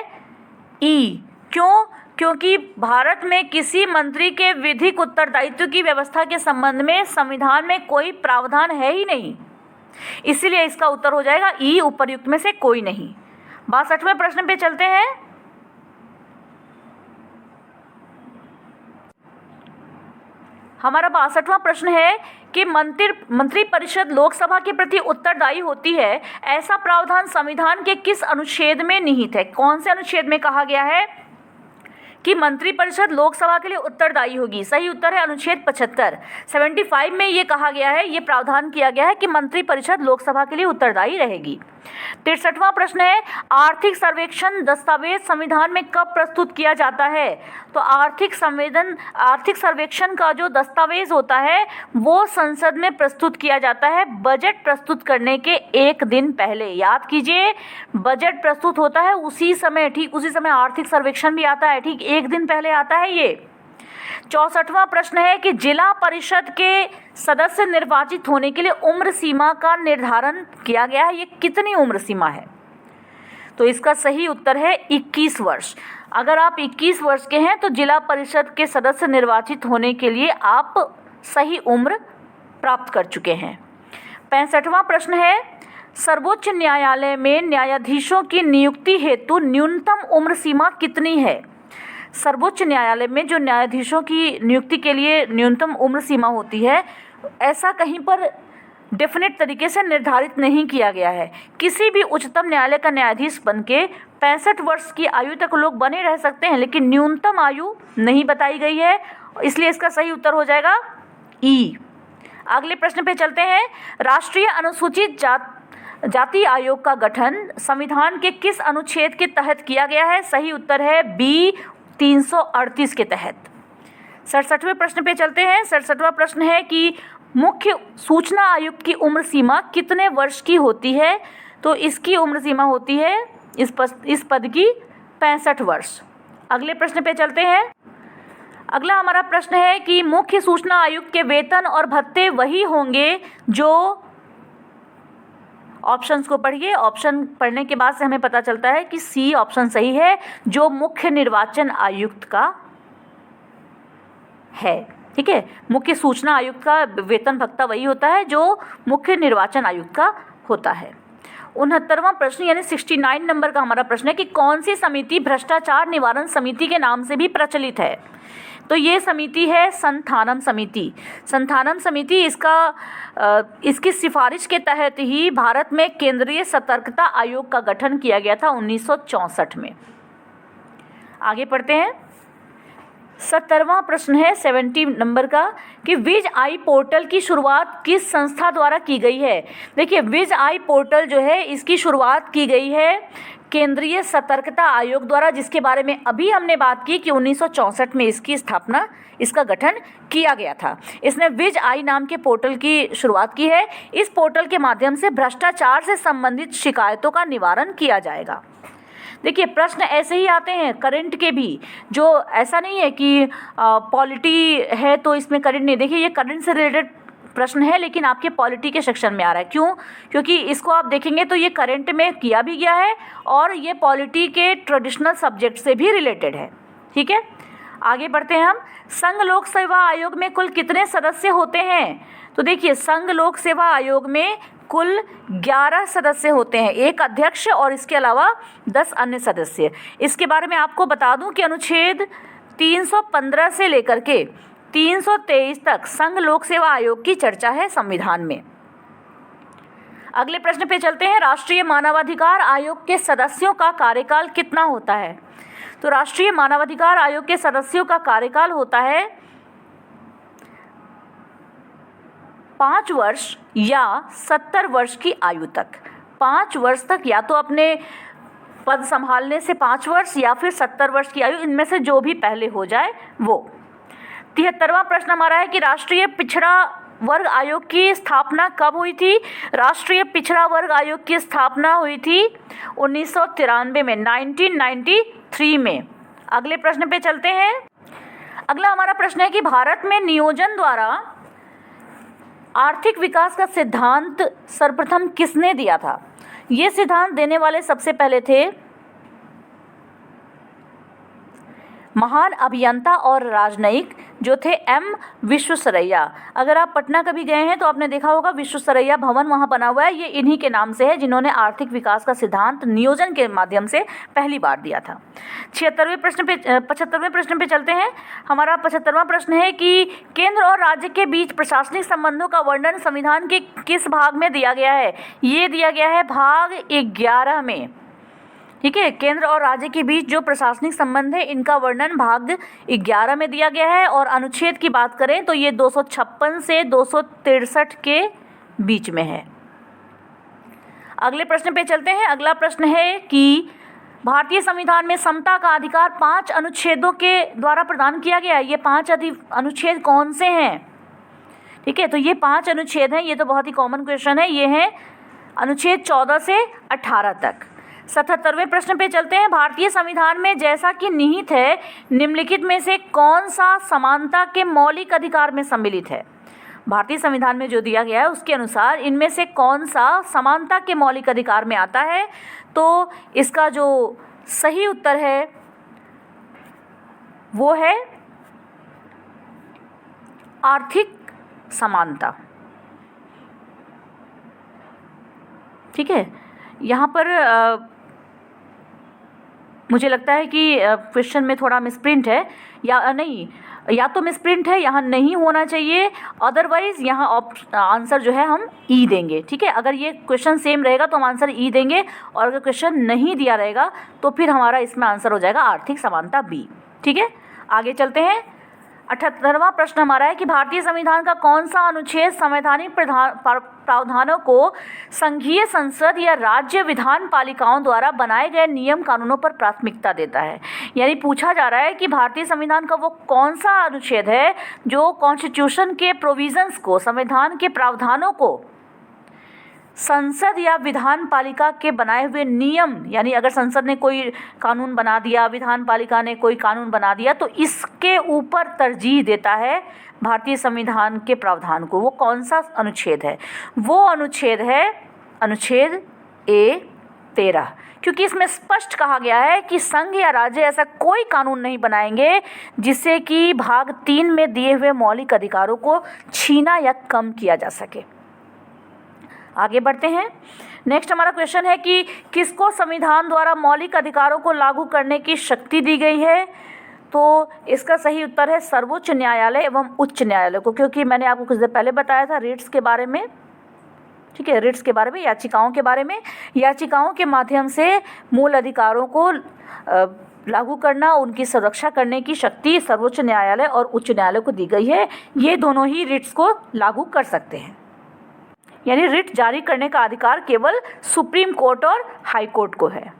ई। क्यों? क्योंकि भारत में किसी मंत्री के विधिक उत्तरदायित्व की व्यवस्था के संबंध में संविधान में कोई प्रावधान है ही नहीं, इसीलिए इसका उत्तर हो जाएगा ई, उपर्युक्त में से कोई नहीं। 62वें प्रश्न पे चलते हैं। हमारा 62वां प्रश्न है कि मंत्रिपरिषद लोकसभा के प्रति उत्तरदायी होती है, ऐसा प्रावधान संविधान के किस अनुच्छेद में निहित है? कौन से अनुच्छेद में कहा गया है कि मंत्रिपरिषद लोकसभा के लिए उत्तरदायी होगी? सही उत्तर है अनुच्छेद 75। 75 में ये कहा गया है, ये प्रावधान किया गया है कि मंत्रिपरिषद लोकसभा के लिए उत्तरदायी रहेगी। 63वां प्रश्न है, आर्थिक सर्वेक्षण दस्तावेज संविधान में कब प्रस्तुत किया जाता है? तो आर्थिक सर्वेक्षण का जो दस्तावेज होता है वो संसद में प्रस्तुत किया जाता है बजट प्रस्तुत करने के एक दिन पहले। याद कीजिए, बजट प्रस्तुत होता है उसी समय, ठीक उसी समय आर्थिक सर्वेक्षण भी आता है, ठीक एक दिन पहले आता है ये। 64वां प्रश्न है कि जिला परिषद के सदस्य निर्वाचित होने के लिए उम्र सीमा का निर्धारण किया गया है, ये कितनी उम्र सीमा है? तो इसका सही उत्तर है 21 वर्ष। अगर आप 21 वर्ष के हैं तो जिला परिषद के सदस्य निर्वाचित होने के लिए आप सही उम्र प्राप्त कर चुके हैं। 65वां प्रश्न है, सर्वोच्च न्यायालय में न्यायाधीशों की नियुक्ति हेतु न्यूनतम उम्र सीमा कितनी है? सर्वोच्च न्यायालय में जो न्यायाधीशों की नियुक्ति के लिए न्यूनतम उम्र सीमा होती है, ऐसा कहीं पर डेफिनेट तरीके से निर्धारित नहीं किया गया है। किसी भी उच्चतम न्यायालय का न्यायाधीश बनके 65 वर्ष की आयु तक लोग बने रह सकते हैं, लेकिन न्यूनतम आयु नहीं बताई गई है, इसलिए इसका सही उत्तर हो जाएगा ई। अगले प्रश्न पे चलते हैं। राष्ट्रीय अनुसूचित जाति आयोग का गठन संविधान के किस अनुच्छेद के तहत किया गया है? सही उत्तर है बी, 338 के तहत। 67वें प्रश्न पे चलते हैं। 67वां प्रश्न है कि मुख्य सूचना आयुक्त की उम्र सीमा कितने वर्ष की होती है? तो इसकी उम्र सीमा होती है इस पद की 65 वर्ष। अगले प्रश्न पे चलते हैं। अगला हमारा प्रश्न है कि मुख्य सूचना आयुक्त के वेतन और भत्ते वही होंगे जो, ऑप्शंस को पढ़िए, ऑप्शन पढ़ने के बाद से हमें पता चलता है कि सी ऑप्शन सही है, जो मुख्य निर्वाचन आयुक्त का है। ठीक है, मुख्य सूचना आयुक्त का वेतन भत्ता वही होता है जो मुख्य निर्वाचन आयुक्त का होता है। 69वां प्रश्न यानी 69 नंबर का हमारा प्रश्न है कि कौन सी समिति भ्रष्टाचार निवारण समिति के नाम से भी प्रचलित है? तो ये समिति है संथानम समिति। संथानम समिति इसकी सिफारिश के तहत ही भारत में केंद्रीय सतर्कता आयोग का गठन किया गया था 1964 में। आगे पढ़ते हैं। 70वां प्रश्न है 70 नंबर का कि विज आई पोर्टल की शुरुआत किस संस्था द्वारा की गई है? देखिए, विज आई पोर्टल जो है इसकी शुरुआत की गई है केंद्रीय सतर्कता आयोग द्वारा, जिसके बारे में अभी हमने बात की कि 1964 में इसकी स्थापना, इसका गठन किया गया था। इसने विज आई नाम के पोर्टल की शुरुआत की है। इस पोर्टल के माध्यम से भ्रष्टाचार से संबंधित शिकायतों का निवारण किया जाएगा। देखिए, प्रश्न ऐसे ही आते हैं करंट के भी, जो ऐसा नहीं है कि पॉलिटी है तो इसमें करंट नहीं। देखिए, ये करंट से रिलेटेड प्रश्न है लेकिन आपके पॉलिटी के सेक्शन में आ रहा है। क्यों? क्योंकि इसको आप देखेंगे तो ये करंट में किया भी गया है और ये पॉलिटी के ट्रेडिशनल सब्जेक्ट से भी रिलेटेड है। ठीक है, आगे बढ़ते हैं हम। संघ लोक सेवा आयोग में कुल कितने सदस्य होते हैं? तो देखिए, संघ लोक सेवा आयोग में कुल 11 सदस्य होते हैं, एक अध्यक्ष और इसके अलावा 10 अन्य सदस्य। इसके बारे में आपको बता दूं कि अनुच्छेद 315 से लेकर के 323 तक संघ लोक सेवा आयोग की चर्चा है संविधान में। अगले प्रश्न पे चलते हैं। राष्ट्रीय मानवाधिकार आयोग के सदस्यों का कार्यकाल कितना होता है? तो राष्ट्रीय मानवाधिकार आयोग के सदस्यों का कार्यकाल होता है 5 वर्ष या 70 वर्ष की आयु तक। 5 वर्ष तक या तो अपने पद संभालने से 5 वर्ष या फिर 70 वर्ष की आयु, इनमें से जो भी पहले हो जाए वो। 73वां प्रश्न हमारा है कि राष्ट्रीय पिछड़ा वर्ग आयोग की स्थापना कब हुई थी? राष्ट्रीय पिछड़ा वर्ग आयोग की स्थापना हुई थी 1993 में, 1993 में। अगले प्रश्न पे चलते हैं। अगला हमारा प्रश्न है कि भारत में नियोजन द्वारा आर्थिक विकास का सिद्धांत सर्वप्रथम किसने दिया था? ये सिद्धांत देने वाले सबसे पहले थे महान अभियंता और राजनयिक जो थे एम विश्वेश्वरैया। अगर आप पटना कभी गए हैं तो आपने देखा होगा विश्वेश्वरैया भवन वहाँ बना हुआ है, ये इन्हीं के नाम से है जिन्होंने आर्थिक विकास का सिद्धांत नियोजन के माध्यम से पहली बार दिया था। 75वें प्रश्न पे चलते हैं। हमारा 75वां प्रश्न है कि केंद्र और राज्य के बीच प्रशासनिक संबंधों का वर्णन संविधान के किस भाग में दिया गया है? ये दिया गया है भाग 11 में। ठीक है, केंद्र और राज्य के बीच जो प्रशासनिक संबंध है इनका वर्णन भाग 11 में दिया गया है। और अनुच्छेद की बात करें तो ये 256 से 263 के बीच में है। अगले प्रश्न पे चलते हैं। अगला प्रश्न है कि भारतीय संविधान में समता का अधिकार 5 अनुच्छेदों के द्वारा प्रदान किया गया है। ये 5 अनुच्छेद कौन से हैं? ठीक है, तो ये 5 अनुच्छेद हैं। ये तो बहुत ही कॉमन क्वेश्चन है। ये हैं अनुच्छेद 14 से 18 तक। 77वें प्रश्न पे चलते हैं। भारतीय संविधान में जैसा कि निहित है, निम्नलिखित में से कौन सा समानता के मौलिक अधिकार में सम्मिलित है? भारतीय संविधान में जो दिया गया है उसके अनुसार इनमें से कौन सा समानता के मौलिक अधिकार में आता है? तो इसका जो सही उत्तर है वो है आर्थिक समानता। ठीक है, यहाँ पर मुझे लगता है कि क्वेश्चन में थोड़ा मिसप्रिंट है, या नहीं, या तो मिसप्रिंट है, यहाँ नहीं होना चाहिए, अदरवाइज यहाँ आंसर जो है हम ई देंगे। ठीक है, अगर ये क्वेश्चन सेम रहेगा तो हम आंसर ई देंगे, और अगर क्वेश्चन नहीं दिया रहेगा तो फिर हमारा इसमें आंसर हो जाएगा आर्थिक समानता बी। ठीक है, आगे चलते हैं। 78वां प्रश्न हमारा है कि भारतीय संविधान का कौन सा अनुच्छेद संवैधानिक प्रावधानों को संघीय संसद या राज्य विधान पालिकाओं द्वारा बनाए गए नियम कानूनों पर प्राथमिकता देता है? यानी पूछा जा रहा है कि भारतीय संविधान का वो कौन सा अनुच्छेद है जो कॉन्स्टिट्यूशन के प्रोविजंस को, संविधान के प्रावधानों को संसद या विधान पालिका के बनाए हुए नियम, यानी अगर संसद ने कोई कानून बना दिया, विधान पालिका ने कोई कानून बना दिया, तो इसके ऊपर तरजीह देता है भारतीय संविधान के प्रावधान को। वो कौन सा अनुच्छेद है? वो अनुच्छेद है अनुच्छेद A13, क्योंकि इसमें स्पष्ट कहा गया है कि संघ या राज्य ऐसा कोई कानून नहीं बनाएंगे जिससे कि भाग 3 में दिए हुए मौलिक अधिकारों को छीना या कम किया जा सके। आगे बढ़ते हैं। नेक्स्ट हमारा क्वेश्चन है कि किसको संविधान द्वारा मौलिक अधिकारों को लागू करने की शक्ति दी गई है? तो इसका सही उत्तर है सर्वोच्च न्यायालय एवं उच्च न्यायालय को, क्योंकि मैंने आपको कुछ देर पहले बताया था रिट्स के बारे में। ठीक है, रिट्स के बारे में, याचिकाओं के बारे में। याचिकाओं के माध्यम से मूल अधिकारों को लागू करना, उनकी सुरक्षा करने की शक्ति सर्वोच्च न्यायालय और उच्च न्यायालय को दी गई है। ये दोनों ही रिट्स को लागू कर सकते हैं, यानी रिट जारी करने का अधिकार केवल सुप्रीम कोर्ट और हाई कोर्ट को है।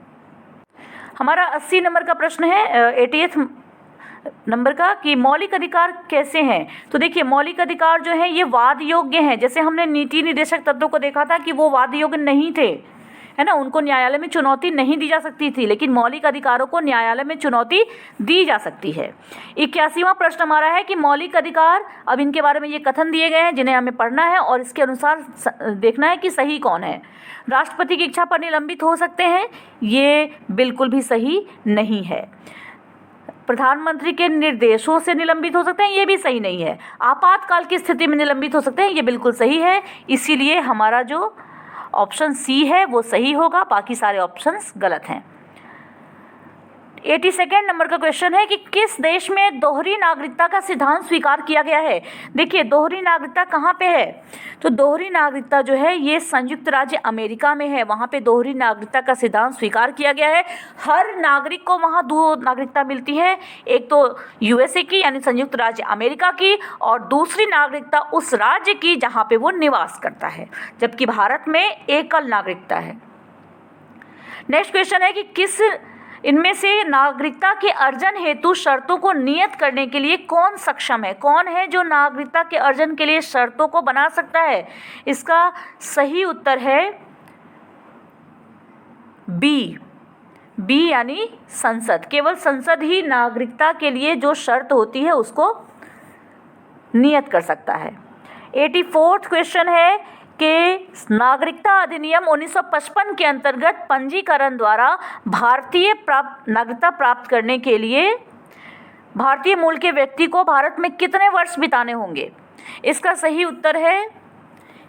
हमारा 80 नंबर का प्रश्न है, 88 नंबर का, कि मौलिक अधिकार कैसे हैं? तो देखिए, मौलिक अधिकार जो है ये वाद योग्य हैं। जैसे हमने नीति निर्देशक तत्वों को देखा था कि वो वाद योग्य नहीं थे, है ना, उनको न्यायालय में चुनौती नहीं दी जा सकती थी, लेकिन मौलिक अधिकारों को न्यायालय में चुनौती दी जा सकती है। 81वां प्रश्न हमारा है कि मौलिक अधिकार, अब इनके बारे में ये कथन दिए गए हैं जिन्हें हमें पढ़ना है और इसके अनुसार देखना है कि सही कौन है। राष्ट्रपति की इच्छा पर निलंबित हो सकते हैं, ये बिल्कुल भी सही नहीं है। प्रधानमंत्री के निर्देशों से निलंबित हो सकते हैं, ये भी सही नहीं है। आपातकाल की स्थिति में निलंबित हो सकते हैं, ये बिल्कुल सही है। इसीलिए हमारा जो ऑप्शन सी है वो सही होगा, बाकी सारे ऑप्शंस गलत हैं। 82 नंबर का क्वेश्चन है कि किस देश में दोहरी नागरिकता का सिद्धांत स्वीकार किया गया है? देखिए, दोहरी नागरिकता कहाँ पे है? तो दोहरी नागरिकता जो है ये संयुक्त राज्य अमेरिका में है। वहाँ पे दोहरी नागरिकता का सिद्धांत स्वीकार किया गया है। हर नागरिक को वहाँ 2 नागरिकता मिलती है, एक तो यूएसए की यानी संयुक्त राज्य अमेरिका की, और दूसरी नागरिकता उस राज्य की जहाँ पे वो निवास करता है, जबकि भारत में एकल नागरिकता है। नेक्स्ट क्वेश्चन है कि किस इनमें से नागरिकता के अर्जन हेतु शर्तों को नियत करने के लिए कौन सक्षम है? कौन है जो नागरिकता के अर्जन के लिए शर्तों को बना सकता है? इसका सही उत्तर है बी यानी संसद। केवल संसद ही नागरिकता के लिए जो शर्त होती है उसको नियत कर सकता है। 84वां क्वेश्चन है कि नागरिकता अधिनियम 1955 के अंतर्गत पंजीकरण द्वारा भारतीय नागरिकता प्राप्त करने के लिए भारतीय मूल के व्यक्ति को भारत में कितने वर्ष बिताने होंगे? इसका सही उत्तर है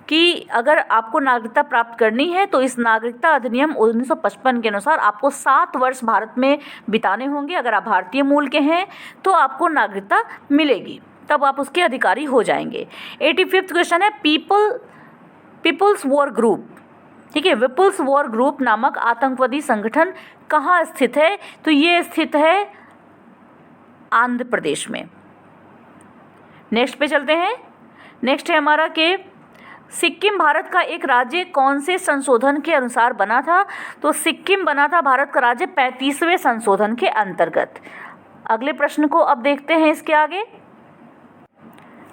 कि अगर आपको नागरिकता प्राप्त करनी है तो इस नागरिकता अधिनियम 1955 के अनुसार आपको 7 वर्ष भारत में बिताने होंगे। अगर आप भारतीय मूल के हैं तो आपको नागरिकता मिलेगी, तब आप उसके अधिकारी हो जाएंगे। 85वां क्वेश्चन है पीपुल्स वॉर ग्रुप, ठीक है, पीपुल्स वॉर ग्रुप नामक आतंकवादी संगठन कहाँ स्थित है? तो ये स्थित है आंध्र प्रदेश में। नेक्स्ट पे चलते हैं। नेक्स्ट है हमारा कि सिक्किम भारत का एक राज्य कौन से संशोधन के अनुसार बना था? तो सिक्किम बना था भारत का राज्य 35वें संशोधन के अंतर्गत। अगले प्रश्न को अब देखते हैं इसके आगे।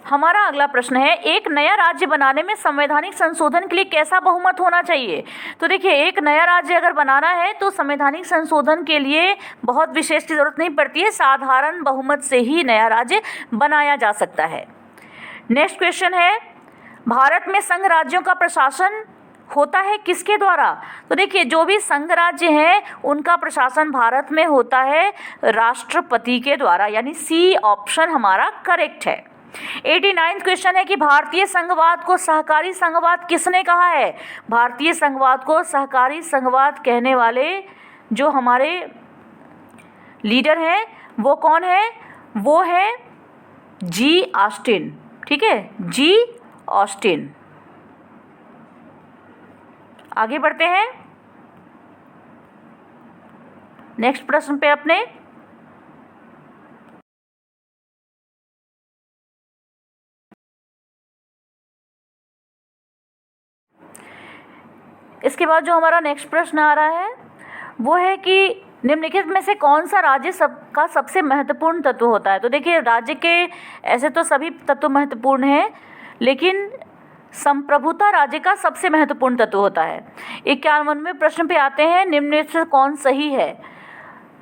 हमारा अगला प्रश्न है, एक नया राज्य बनाने में संवैधानिक संशोधन के लिए कैसा बहुमत होना चाहिए? तो देखिए, एक नया राज्य अगर बनाना है तो संवैधानिक संशोधन के लिए बहुत विशेष की जरूरत नहीं पड़ती है, साधारण बहुमत से ही नया राज्य बनाया जा सकता है। नेक्स्ट क्वेश्चन है, भारत में संघ राज्यों का प्रशासन होता है किसके द्वारा? तो देखिए, जो भी संघ राज्य हैं उनका प्रशासन भारत में होता है राष्ट्रपति के द्वारा, यानी सी ऑप्शन हमारा करेक्ट है। 89वां क्वेश्चन है कि भारतीय संघवाद को सहकारी संघवाद किसने कहा है? भारतीय संघवाद को सहकारी संघवाद कहने वाले जो हमारे लीडर हैं वो कौन है? वो है जी ऑस्टिन, ठीक है, जी ऑस्टिन। आगे बढ़ते हैं नेक्स्ट प्रश्न पे अपने। इसके बाद जो हमारा नेक्स्ट प्रश्न आ रहा है वो है कि निम्नलिखित में से कौन सा राज्य सबका सबसे महत्वपूर्ण तत्व होता है? तो देखिए, राज्य के ऐसे तो सभी तत्व महत्वपूर्ण हैं, लेकिन संप्रभुता राज्य का सबसे महत्वपूर्ण तत्व होता है। 51वें प्रश्न पे आते हैं, निम्न में से कौन सही है?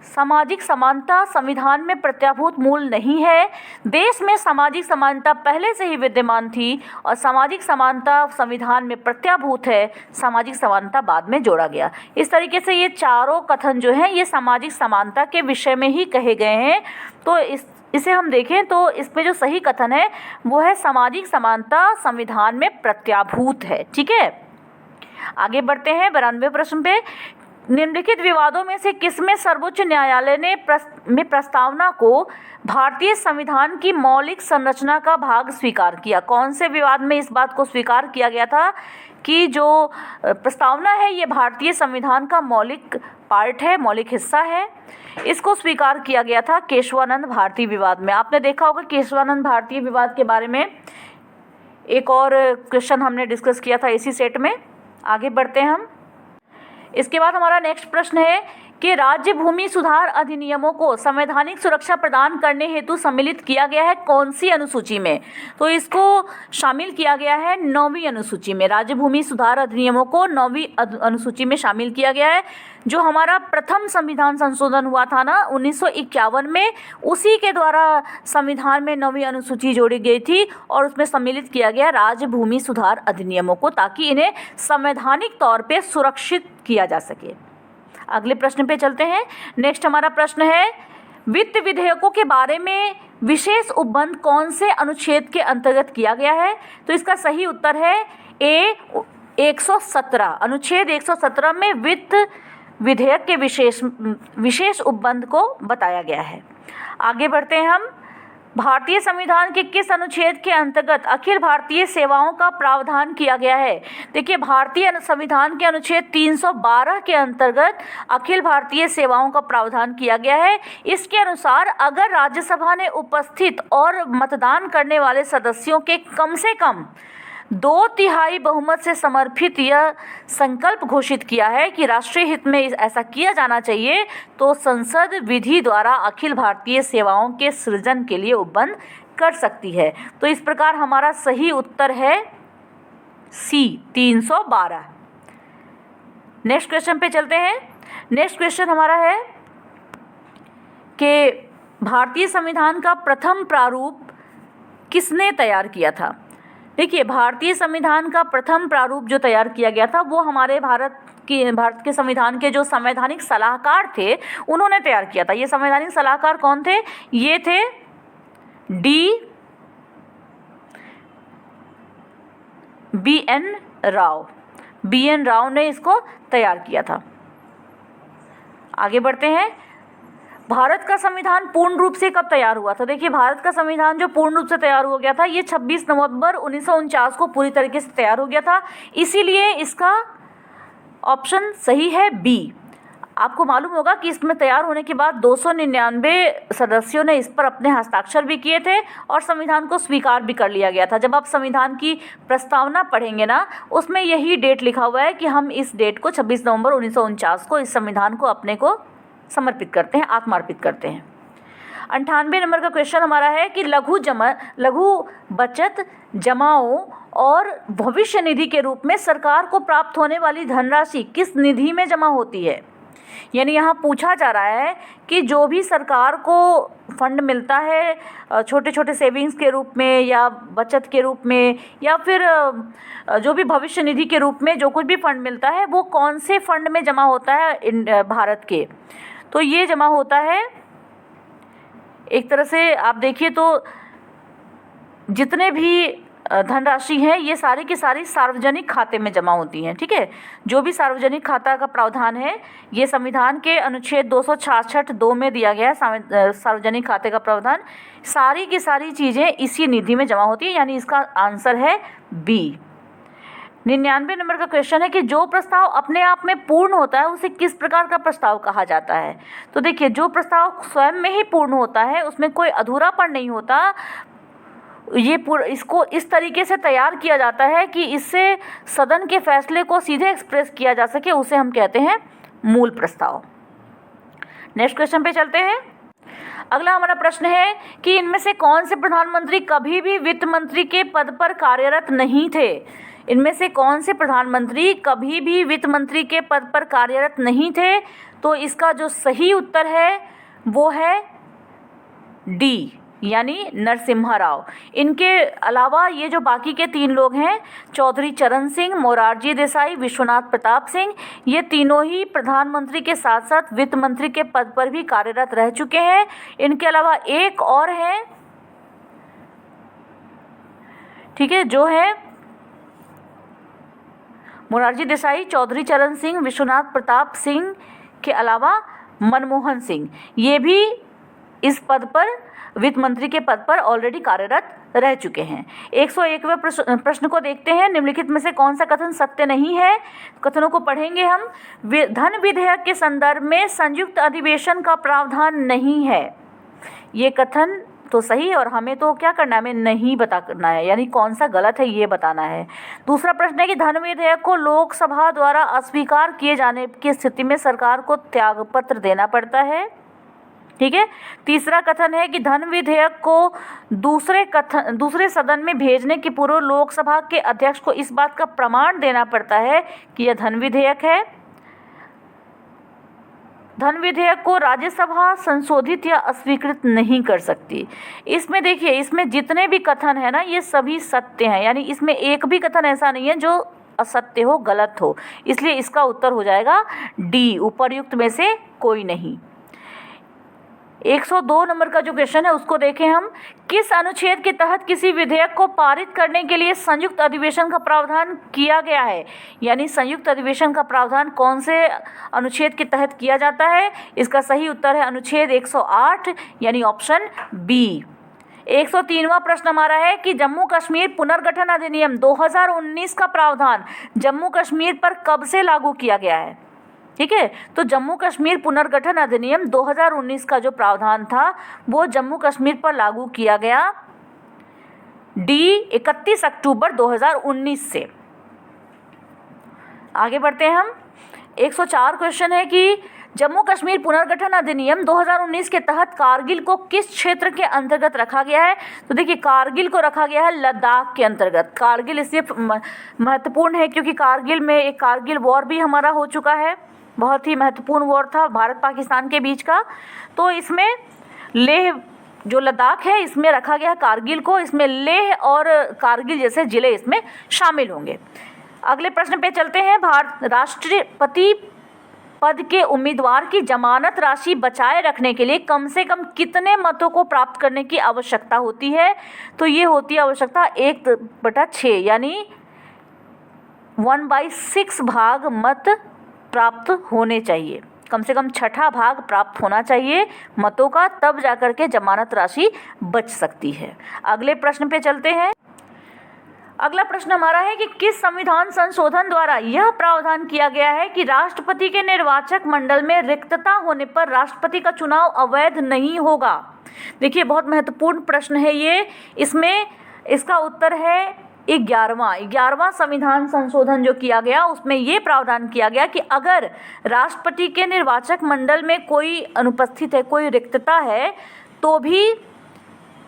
सामाजिक समानता संविधान में प्रत्याभूत मूल नहीं है। देश में सामाजिक समानता पहले से ही विद्यमान थी और सामाजिक समानता संविधान में प्रत्याभूत है, सामाजिक समानता बाद में जोड़ा गया। इस तरीके से ये चारों कथन जो हैं ये सामाजिक समानता के विषय में ही कहे गए हैं। तो इसे हम देखें तो इसमें जो सही कथन है वो है सामाजिक समानता संविधान में प्रत्याभूत है, ठीक है। आगे बढ़ते हैं 92वें प्रश्न पे। निम्नलिखित विवादों में से किसमें सर्वोच्च न्यायालय ने प्रस्तावना को भारतीय संविधान की मौलिक संरचना का भाग स्वीकार किया? कौन से विवाद में इस बात को स्वीकार किया गया था कि जो प्रस्तावना है ये भारतीय संविधान का मौलिक पार्ट है, मौलिक हिस्सा है? इसको स्वीकार किया गया था केशवानंद भारती विवाद में। आपने देखा होगा केशवानंद भारती विवाद के बारे में एक और क्वेश्चन हमने डिस्कस किया था इसी सेट में। आगे बढ़ते हैं हम। इसके बाद हमारा नेक्स्ट प्रश्न है कि राज्य भूमि सुधार अधिनियमों को संवैधानिक सुरक्षा प्रदान करने हेतु सम्मिलित किया गया है कौन सी अनुसूची में? तो इसको शामिल किया गया है 9वीं अनुसूची में। राज्य भूमि सुधार अधिनियमों को 9वीं अनुसूची में शामिल किया गया है। जो हमारा प्रथम संविधान संशोधन हुआ था ना 1951 में, उसी के द्वारा संविधान में 9वीं अनुसूची जोड़ी गई थी और उसमें सम्मिलित किया गया राज्य भूमि सुधार अधिनियमों को, ताकि इन्हें संवैधानिक तौर पर सुरक्षित किया जा सके। अगले प्रश्न पे चलते हैं। नेक्स्ट हमारा प्रश्न है, वित्त विधेयकों के बारे में विशेष उपबंध कौन से अनुच्छेद के अंतर्गत किया गया है? तो इसका सही उत्तर है ए 117। अनुच्छेद 117 में वित्त विधेयक के विशेष उपबंध को बताया गया है। आगे बढ़ते हैं हम। भारतीय संविधान के किस अनुच्छेद के अंतर्गत अखिल भारतीय सेवाओं का प्रावधान किया गया है? देखिए, भारतीय संविधान के अनुच्छेद 312 के अंतर्गत अखिल भारतीय सेवाओं का प्रावधान किया गया है। इसके अनुसार अगर राज्यसभा ने उपस्थित और मतदान करने वाले सदस्यों के कम से कम 2/3 बहुमत से समर्थित यह संकल्प घोषित किया है कि राष्ट्रीय हित में ऐसा किया जाना चाहिए, तो संसद विधि द्वारा अखिल भारतीय सेवाओं के सृजन के लिए उपबंध कर सकती है। तो इस प्रकार हमारा सही उत्तर है सी 312। नेक्स्ट क्वेश्चन पे चलते हैं। नेक्स्ट क्वेश्चन हमारा है कि भारतीय संविधान का प्रथम प्रारूप किसने तैयार किया था? देखिए, भारतीय संविधान का प्रथम प्रारूप जो तैयार किया गया था वो हमारे भारत के संविधान के जो संवैधानिक सलाहकार थे उन्होंने तैयार किया था। ये संवैधानिक सलाहकार कौन थे? ये थे बी.एन. राव। बी.एन. राव ने इसको तैयार किया था। आगे बढ़ते हैं। भारत का संविधान पूर्ण रूप से कब तैयार हुआ था? देखिए, भारत का संविधान जो पूर्ण रूप से तैयार हो गया था ये 26 नवंबर 1949 को पूरी तरीके से तैयार हो गया था। इसीलिए इसका ऑप्शन सही है बी। आपको मालूम होगा कि इसमें तैयार होने के बाद 299 सदस्यों ने इस पर अपने हस्ताक्षर भी किए थे और संविधान को स्वीकार भी कर लिया गया था। जब आप संविधान की प्रस्तावना पढ़ेंगे ना, उसमें यही डेट लिखा हुआ है कि हम इस डेट को 26 नवंबर 1949 को इस संविधान को अपने को समर्पित करते हैं, आत्मार्पित करते हैं। 98 नंबर का क्वेश्चन हमारा है कि लघु बचत जमाओं और भविष्य निधि के रूप में सरकार को प्राप्त होने वाली धनराशि किस निधि में जमा होती है? यानी यहाँ पूछा जा रहा है कि जो भी सरकार को फंड मिलता है छोटे छोटे सेविंग्स के रूप में या बचत के रूप में या फिर जो भी भविष्य निधि के रूप में जो कुछ भी फंड मिलता है वो कौन से फंड में जमा होता है भारत के? तो ये जमा होता है, एक तरह से आप देखिए तो जितने भी धनराशि है ये सारी की सारी सार्वजनिक खाते में जमा होती हैं। ठीक है, जो भी सार्वजनिक खाता का प्रावधान है ये संविधान के अनुच्छेद 266(2) में दिया गया है। सार्वजनिक खाते का प्रावधान, सारी की सारी चीज़ें इसी निधि में जमा होती है, यानी इसका आंसर है बी। 99 नंबर का क्वेश्चन है कि जो प्रस्ताव अपने आप में पूर्ण होता है उसे किस प्रकार का प्रस्ताव कहा जाता है? तो देखिए, जो प्रस्ताव स्वयं में ही पूर्ण होता है उसमें कोई अधूरापन नहीं होता, इसको इस तरीके से तैयार किया जाता है कि इससे सदन के फैसले को सीधे एक्सप्रेस किया जा सके, उसे हम कहते हैं मूल प्रस्ताव। नेक्स्ट क्वेश्चन पे चलते हैं। अगला हमारा प्रश्न है कि इनमें से कौन से प्रधानमंत्री कभी भी वित्त मंत्री के पद पर कार्यरत नहीं थे? इनमें से कौन से प्रधानमंत्री कभी भी वित्त मंत्री के पद पर कार्यरत नहीं थे? तो इसका जो सही उत्तर है वो है डी, यानी नरसिम्हा राव। इनके अलावा ये जो बाकी के 3 लोग हैं, चौधरी चरण सिंह, मोरारजी देसाई, विश्वनाथ प्रताप सिंह, ये तीनों ही प्रधानमंत्री के साथ साथ वित्त मंत्री के पद पर भी कार्यरत रह चुके हैं। इनके अलावा एक और है, ठीक है, जो है मोरारजी देसाई, चौधरी चरण सिंह, विश्वनाथ प्रताप सिंह के अलावा मनमोहन सिंह, ये भी इस पद पर वित्त मंत्री के पद पर ऑलरेडी कार्यरत रह चुके हैं। 101वें प्रश्न को देखते हैं। निम्नलिखित में से कौन सा कथन सत्य नहीं है? कथनों को पढ़ेंगे हम। धन विधेयक के संदर्भ में संयुक्त अधिवेशन का प्रावधान नहीं है, ये कथन तो सही है और हमें तो क्या करना है, हमें नहीं बता करना है, यानी कौन सा गलत है ये बताना है। दूसरा प्रश्न है कि धन विधेयक को लोकसभा द्वारा अस्वीकार किए जाने की स्थिति में सरकार को त्यागपत्र देना पड़ता है। ठीक है। तीसरा कथन है कि धन विधेयक को दूसरे सदन में भेजने के पूर्व लोकसभा के अध्यक्ष को इस बात का प्रमाण देना पड़ता है कि यह धन विधेयक है। धन विधेयक को राज्यसभा संशोधित या अस्वीकृत नहीं कर सकती। इसमें देखिए, इसमें जितने भी कथन है ना ये सभी सत्य हैं, यानी इसमें एक भी कथन ऐसा नहीं है जो असत्य हो, गलत हो, इसलिए इसका उत्तर हो जाएगा डी, उपर्युक्त में से कोई नहीं। 102 नंबर का जो क्वेश्चन है उसको देखें हम। किस अनुच्छेद के तहत किसी विधेयक को पारित करने के लिए संयुक्त अधिवेशन का प्रावधान किया गया है? यानी संयुक्त अधिवेशन का प्रावधान कौन से अनुच्छेद के तहत किया जाता है? इसका सही उत्तर है अनुच्छेद 108, यानी ऑप्शन बी। 103वां प्रश्न हमारा है कि जम्मू कश्मीर पुनर्गठन अधिनियम 2019 का प्रावधान जम्मू कश्मीर पर कब से लागू किया गया है? ठीक है, तो जम्मू कश्मीर पुनर्गठन अधिनियम 2019 का जो प्रावधान था वो जम्मू कश्मीर पर लागू किया गया डी 31 अक्टूबर 2019 से। आगे बढ़ते हैं हम। 104 क्वेश्चन है कि जम्मू कश्मीर पुनर्गठन अधिनियम 2019 के तहत कारगिल को किस क्षेत्र के अंतर्गत रखा गया है? तो देखिए, कारगिल को रखा गया है लद्दाख के अंतर्गत। कारगिल इसलिए महत्वपूर्ण है क्योंकि कारगिल में एक कारगिल वॉर भी हमारा हो चुका है, बहुत ही महत्वपूर्ण वॉर था भारत पाकिस्तान के बीच का। तो इसमें लेह जो लद्दाख है इसमें रखा गया कारगिल को, इसमें लेह और कारगिल जैसे जिले इसमें शामिल होंगे। अगले प्रश्न पे चलते हैं। राष्ट्रपति पद के उम्मीदवार की जमानत राशि बचाए रखने के लिए कम से कम कितने मतों को प्राप्त करने की आवश्यकता होती है? तो ये होती है आवश्यकता 1/6 यानी 1/6 भाग मत प्राप्त होने चाहिए। कम से कम छठा भाग प्राप्त होना चाहिए मतों का, तब जाकर के जमानत राशि बच सकती है। अगले प्रश्न पे चलते हैं। अगला प्रश्न हमारा है कि किस संविधान संशोधन द्वारा यह प्रावधान किया गया है कि राष्ट्रपति के निर्वाचक मंडल में रिक्तता होने पर राष्ट्रपति का चुनाव अवैध नहीं होगा? देखिए बहुत महत्वपूर्ण प्रश्न है ये। इसमें इसका उत्तर है 11वां संविधान संशोधन जो किया गया, उसमें ये प्रावधान किया गया कि अगर राष्ट्रपति के निर्वाचक मंडल में कोई अनुपस्थित है, कोई रिक्तता है, तो भी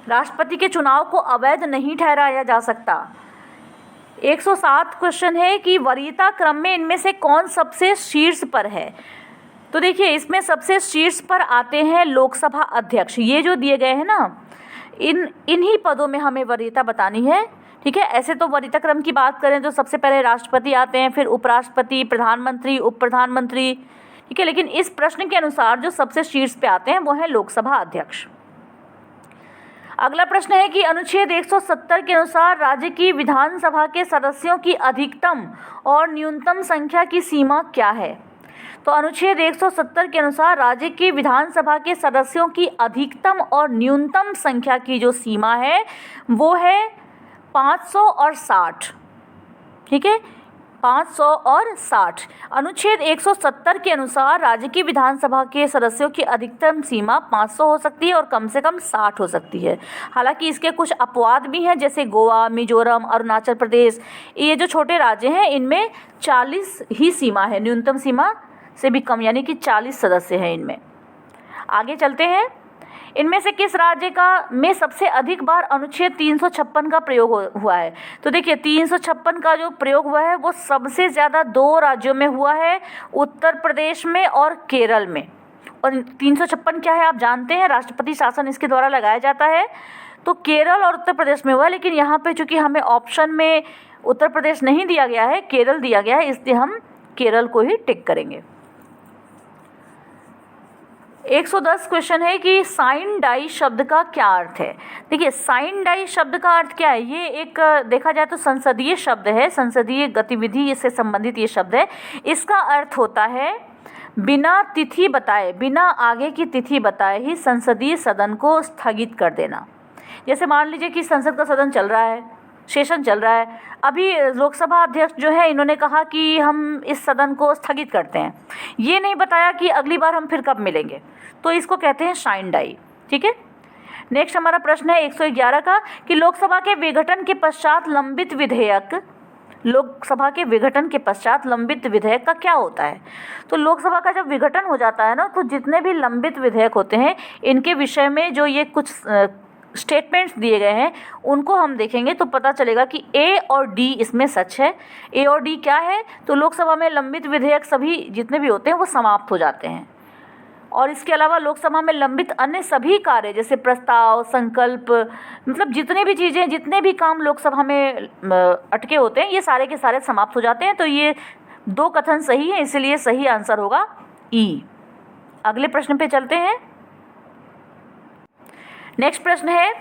राष्ट्रपति के चुनाव को अवैध नहीं ठहराया जा सकता। 107 क्वेश्चन है कि वरीयता क्रम में इनमें से कौन सबसे शीर्ष पर है? तो देखिए इसमें सबसे शीर्ष पर आते हैं लोकसभा अध्यक्ष। ये जो दिए गए हैं ना, इन्हीं पदों में हमें वरीयता बतानी है, ठीक है। ऐसे तो वरीयता क्रम की बात करें तो सबसे पहले राष्ट्रपति आते हैं, फिर उपराष्ट्रपति, प्रधानमंत्री, उप प्रधानमंत्री, ठीक है। लेकिन इस प्रश्न के अनुसार जो सबसे शीर्ष पे आते हैं वो है लोकसभा अध्यक्ष। अगला प्रश्न है कि अनुच्छेद 170 के अनुसार राज्य की विधानसभा के सदस्यों की अधिकतम और न्यूनतम संख्या की सीमा क्या है? तो अनुच्छेद 170 के अनुसार राज्य की विधानसभा के सदस्यों की अधिकतम और न्यूनतम संख्या की जो सीमा है वो है 500 और 60, ठीक है, 500 और 60। अनुच्छेद 170 के अनुसार राज्य की विधानसभा के सदस्यों की अधिकतम सीमा 500 हो सकती है और कम से कम 60 हो सकती है। हालांकि इसके कुछ अपवाद भी हैं, जैसे गोवा, मिजोरम, अरुणाचल प्रदेश, ये जो छोटे राज्य हैं इनमें 40 ही सीमा है, न्यूनतम सीमा से भी कम, यानी कि 40 सदस्य हैं इनमें। आगे चलते हैं। इनमें से किस राज्य में सबसे अधिक बार अनुच्छेद 356 का प्रयोग हुआ है? तो देखिए 356 का जो प्रयोग हुआ है वो सबसे ज़्यादा 2 राज्यों में हुआ है, उत्तर प्रदेश में और केरल में। और 356 क्या है आप जानते हैं, राष्ट्रपति शासन इसके द्वारा लगाया जाता है। तो केरल और उत्तर प्रदेश में हुआ है, लेकिन यहाँ पे चूँकि हमें ऑप्शन में उत्तर प्रदेश नहीं दिया गया है, केरल दिया गया है, इसलिए हम केरल को ही टिक करेंगे। 110 क्वेश्चन है कि साइन डाई शब्द का क्या अर्थ है? देखिए साइन डाई शब्द का अर्थ क्या है? ये एक देखा जाए तो संसदीय शब्द है, संसदीय गतिविधि से संबंधित ये शब्द है। इसका अर्थ होता है बिना तिथि बताए, बिना आगे की तिथि बताए ही संसदीय सदन को स्थगित कर देना। जैसे मान लीजिए कि संसद का सदन चल रहा है, सेशन चल रहा है, अभी लोकसभा अध्यक्ष जो है इन्होंने कहा कि हम इस सदन को स्थगित करते हैं, ये नहीं बताया कि अगली बार हम फिर कब मिलेंगे, तो इसको कहते हैं साइन डाई, ठीक है। नेक्स्ट हमारा प्रश्न है 111 का कि लोकसभा के विघटन के पश्चात लंबित विधेयक, लोकसभा के विघटन के पश्चात लंबित विधेयक का क्या होता है? तो लोकसभा का जब विघटन हो जाता है ना, तो जितने भी लंबित विधेयक होते हैं इनके विषय में जो ये कुछ स्टेटमेंट्स दिए गए हैं उनको हम देखेंगे तो पता चलेगा कि ए और डी इसमें सच है। ए और डी क्या है? तो लोकसभा में लंबित विधेयक सभी जितने भी होते हैं वो समाप्त हो जाते हैं, और इसके अलावा लोकसभा में लंबित अन्य सभी कार्य जैसे प्रस्ताव, संकल्प, मतलब जितने भी चीज़ें, जितने भी काम लोकसभा में अटके होते हैं ये सारे के सारे समाप्त हो जाते हैं। तो ये 2 कथन सही है, इसलिए सही आंसर होगा ई। अगले प्रश्न पे चलते हैं। नेक्स्ट प्रश्न है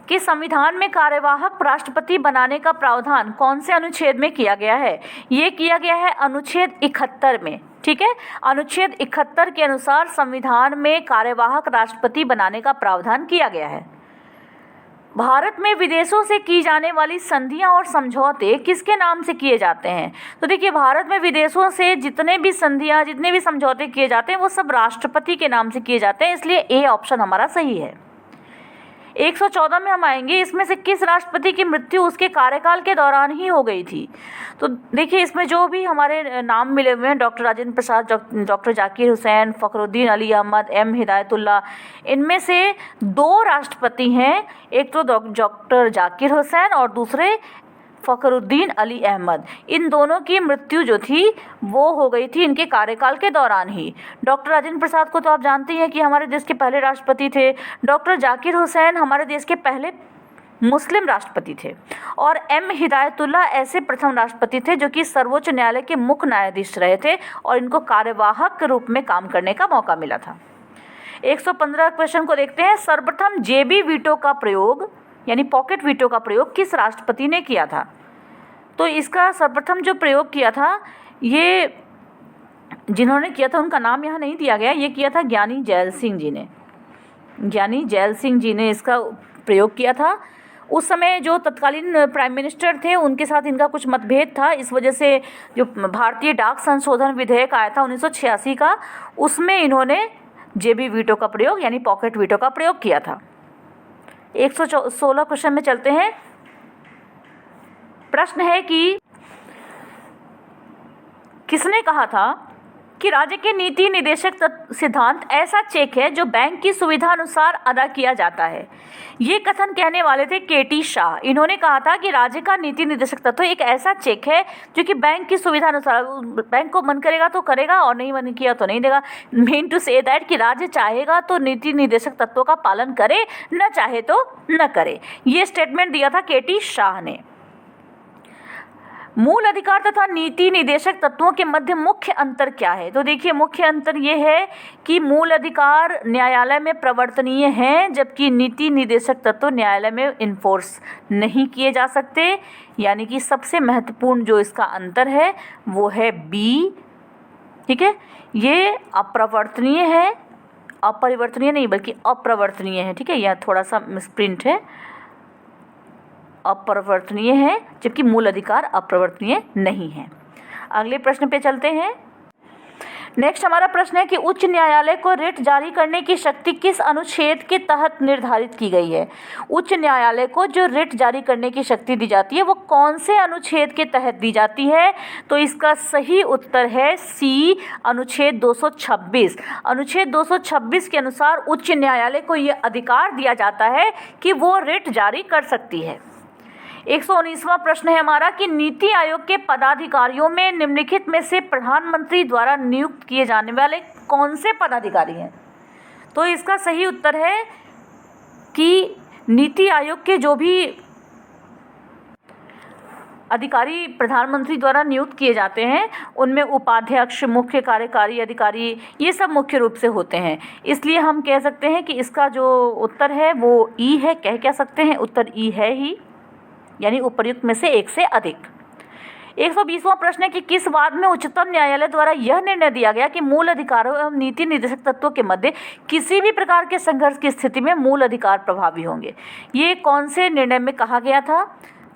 कि संविधान में कार्यवाहक राष्ट्रपति बनाने का प्रावधान कौन से अनुच्छेद में किया गया है? ये किया गया है अनुच्छेद 71 में, ठीक है। अनुच्छेद 71 के अनुसार संविधान में कार्यवाहक राष्ट्रपति बनाने का प्रावधान किया गया है। भारत में विदेशों से की जाने वाली संधियां और समझौते किसके नाम से किए जाते हैं? तो देखिए भारत में विदेशों से जितने भी संधियां, जितने भी समझौते किए जाते हैं वो सब राष्ट्रपति के नाम से किए जाते हैं, इसलिए ए ऑप्शन हमारा सही है। 114 में हम आएंगे, इसमें से किस राष्ट्रपति की मृत्यु उसके कार्यकाल के दौरान ही हो गई थी? तो देखिए इसमें जो भी हमारे नाम मिले हुए हैं, doctor Rajendra Prasad, doctor Zakir Hussain, Fakhruddin Ali Ahmad, M Hidayatullah, इनमें से 2 राष्ट्रपति हैं, एक तो डॉक्टर जाकिर हुसैन और दूसरे फखरुद्दीन अली अहमद। इन दोनों की मृत्यु जो थी वो हो गई थी इनके कार्यकाल के दौरान ही। डॉक्टर राजेंद्र प्रसाद को तो आप जानते हैं कि हमारे देश के पहले राष्ट्रपति थे। डॉक्टर जाकिर हुसैन हमारे देश के पहले मुस्लिम राष्ट्रपति थे। और एम हिदायतुल्लाह ऐसे प्रथम राष्ट्रपति थे जो कि सर्वोच्च न्यायालय के मुख्य न्यायाधीश रहे थे और इनको कार्यवाहक के रूप में काम करने का मौका मिला था। 115 क्वेश्चन को देखते हैं। सर्वप्रथम जेबी वीटो का प्रयोग यानी पॉकेट वीटो का प्रयोग किस राष्ट्रपति ने किया था? तो इसका सर्वप्रथम जो प्रयोग किया था, ये जिन्होंने किया था उनका नाम यहाँ नहीं दिया गया, ये किया था ज्ञानी जैल सिंह जी ने। ज्ञानी जैल सिंह जी ने इसका प्रयोग किया था। उस समय जो तत्कालीन प्राइम मिनिस्टर थे उनके साथ इनका कुछ मतभेद था। इस वजह से जो भारतीय डाक संशोधन विधेयक आया था 1986 का, उसमें इन्होंने जेबी वीटो का प्रयोग यानी पॉकेट वीटो का प्रयोग किया था। 116 क्वेश्चन में चलते हैं। प्रश्न है कि किसने कहा था कि राज्य के नीति निदेशक सिद्धांत ऐसा चेक है जो बैंक की सुविधा अनुसार अदा किया जाता है? ये कथन कहने वाले थे केटी शाह। इन्होंने कहा था कि राज्य का नीति निदेशक तत्व एक ऐसा चेक है जो कि बैंक की सुविधा अनुसार, बैंक को मन करेगा तो करेगा और नहीं मन किया तो नहीं देगा। मीन टू से दैट कि राज्य चाहेगा तो नीति निदेशक तत्वों का पालन करे, न चाहे तो न करे। ये स्टेटमेंट दिया था केटी शाह ने। मूल अधिकार तथा नीति निदेशक तत्वों के मध्य मुख्य अंतर क्या है? तो देखिए, मुख्य अंतर ये है कि मूल अधिकार न्यायालय में प्रवर्तनीय हैं, जबकि नीति निदेशक तत्व न्यायालय में इन्फोर्स नहीं किए जा सकते। यानी कि सबसे महत्वपूर्ण जो इसका अंतर है वो है बी। ठीक है, ये अप्रवर्तनीय है, अपरिवर्तनीय नहीं बल्कि अप्रवर्तनीय है। ठीक है, यह थोड़ा सा मिसप्रिंट है, अपरिवर्तनीय है, जबकि मूल अधिकार अप्रवर्तनीय नहीं है। अगले प्रश्न पे चलते हैं। नेक्स्ट हमारा प्रश्न है कि उच्च न्यायालय को रिट जारी करने की शक्ति किस अनुच्छेद के तहत निर्धारित की गई है? उच्च न्यायालय को जो रिट जारी करने की शक्ति दी जाती है वो कौन से अनुच्छेद के तहत दी जाती है? तो इसका सही उत्तर है सी, अनुच्छेद 226। अनुच्छेद 226 के अनुसार उच्च न्यायालय को ये अधिकार दिया जाता है कि वो रिट जारी कर सकती है। 119वां प्रश्न है हमारा कि नीति आयोग के पदाधिकारियों में निम्नलिखित में से प्रधानमंत्री द्वारा नियुक्त किए जाने वाले कौन से पदाधिकारी हैं? तो इसका सही उत्तर है कि नीति आयोग के जो भी अधिकारी प्रधानमंत्री द्वारा नियुक्त किए जाते हैं उनमें उपाध्यक्ष, मुख्य कार्यकारी अधिकारी, ये सब मुख्य रूप से होते हैं। इसलिए हम कह सकते हैं कि इसका जो उत्तर है वो ई है। कह सकते हैं उत्तर ई है ही, यानी उपर्युक्त में से एक से अधिक। 120वां प्रश्न है कि किस वाद में उच्चतम न्यायालय द्वारा यह निर्णय दिया गया कि मूल अधिकारों एवं नीति निर्देशक तत्वों के मध्य किसी भी प्रकार के संघर्ष की स्थिति में मूल अधिकार प्रभावी होंगे? ये कौन से निर्णय में कहा गया था?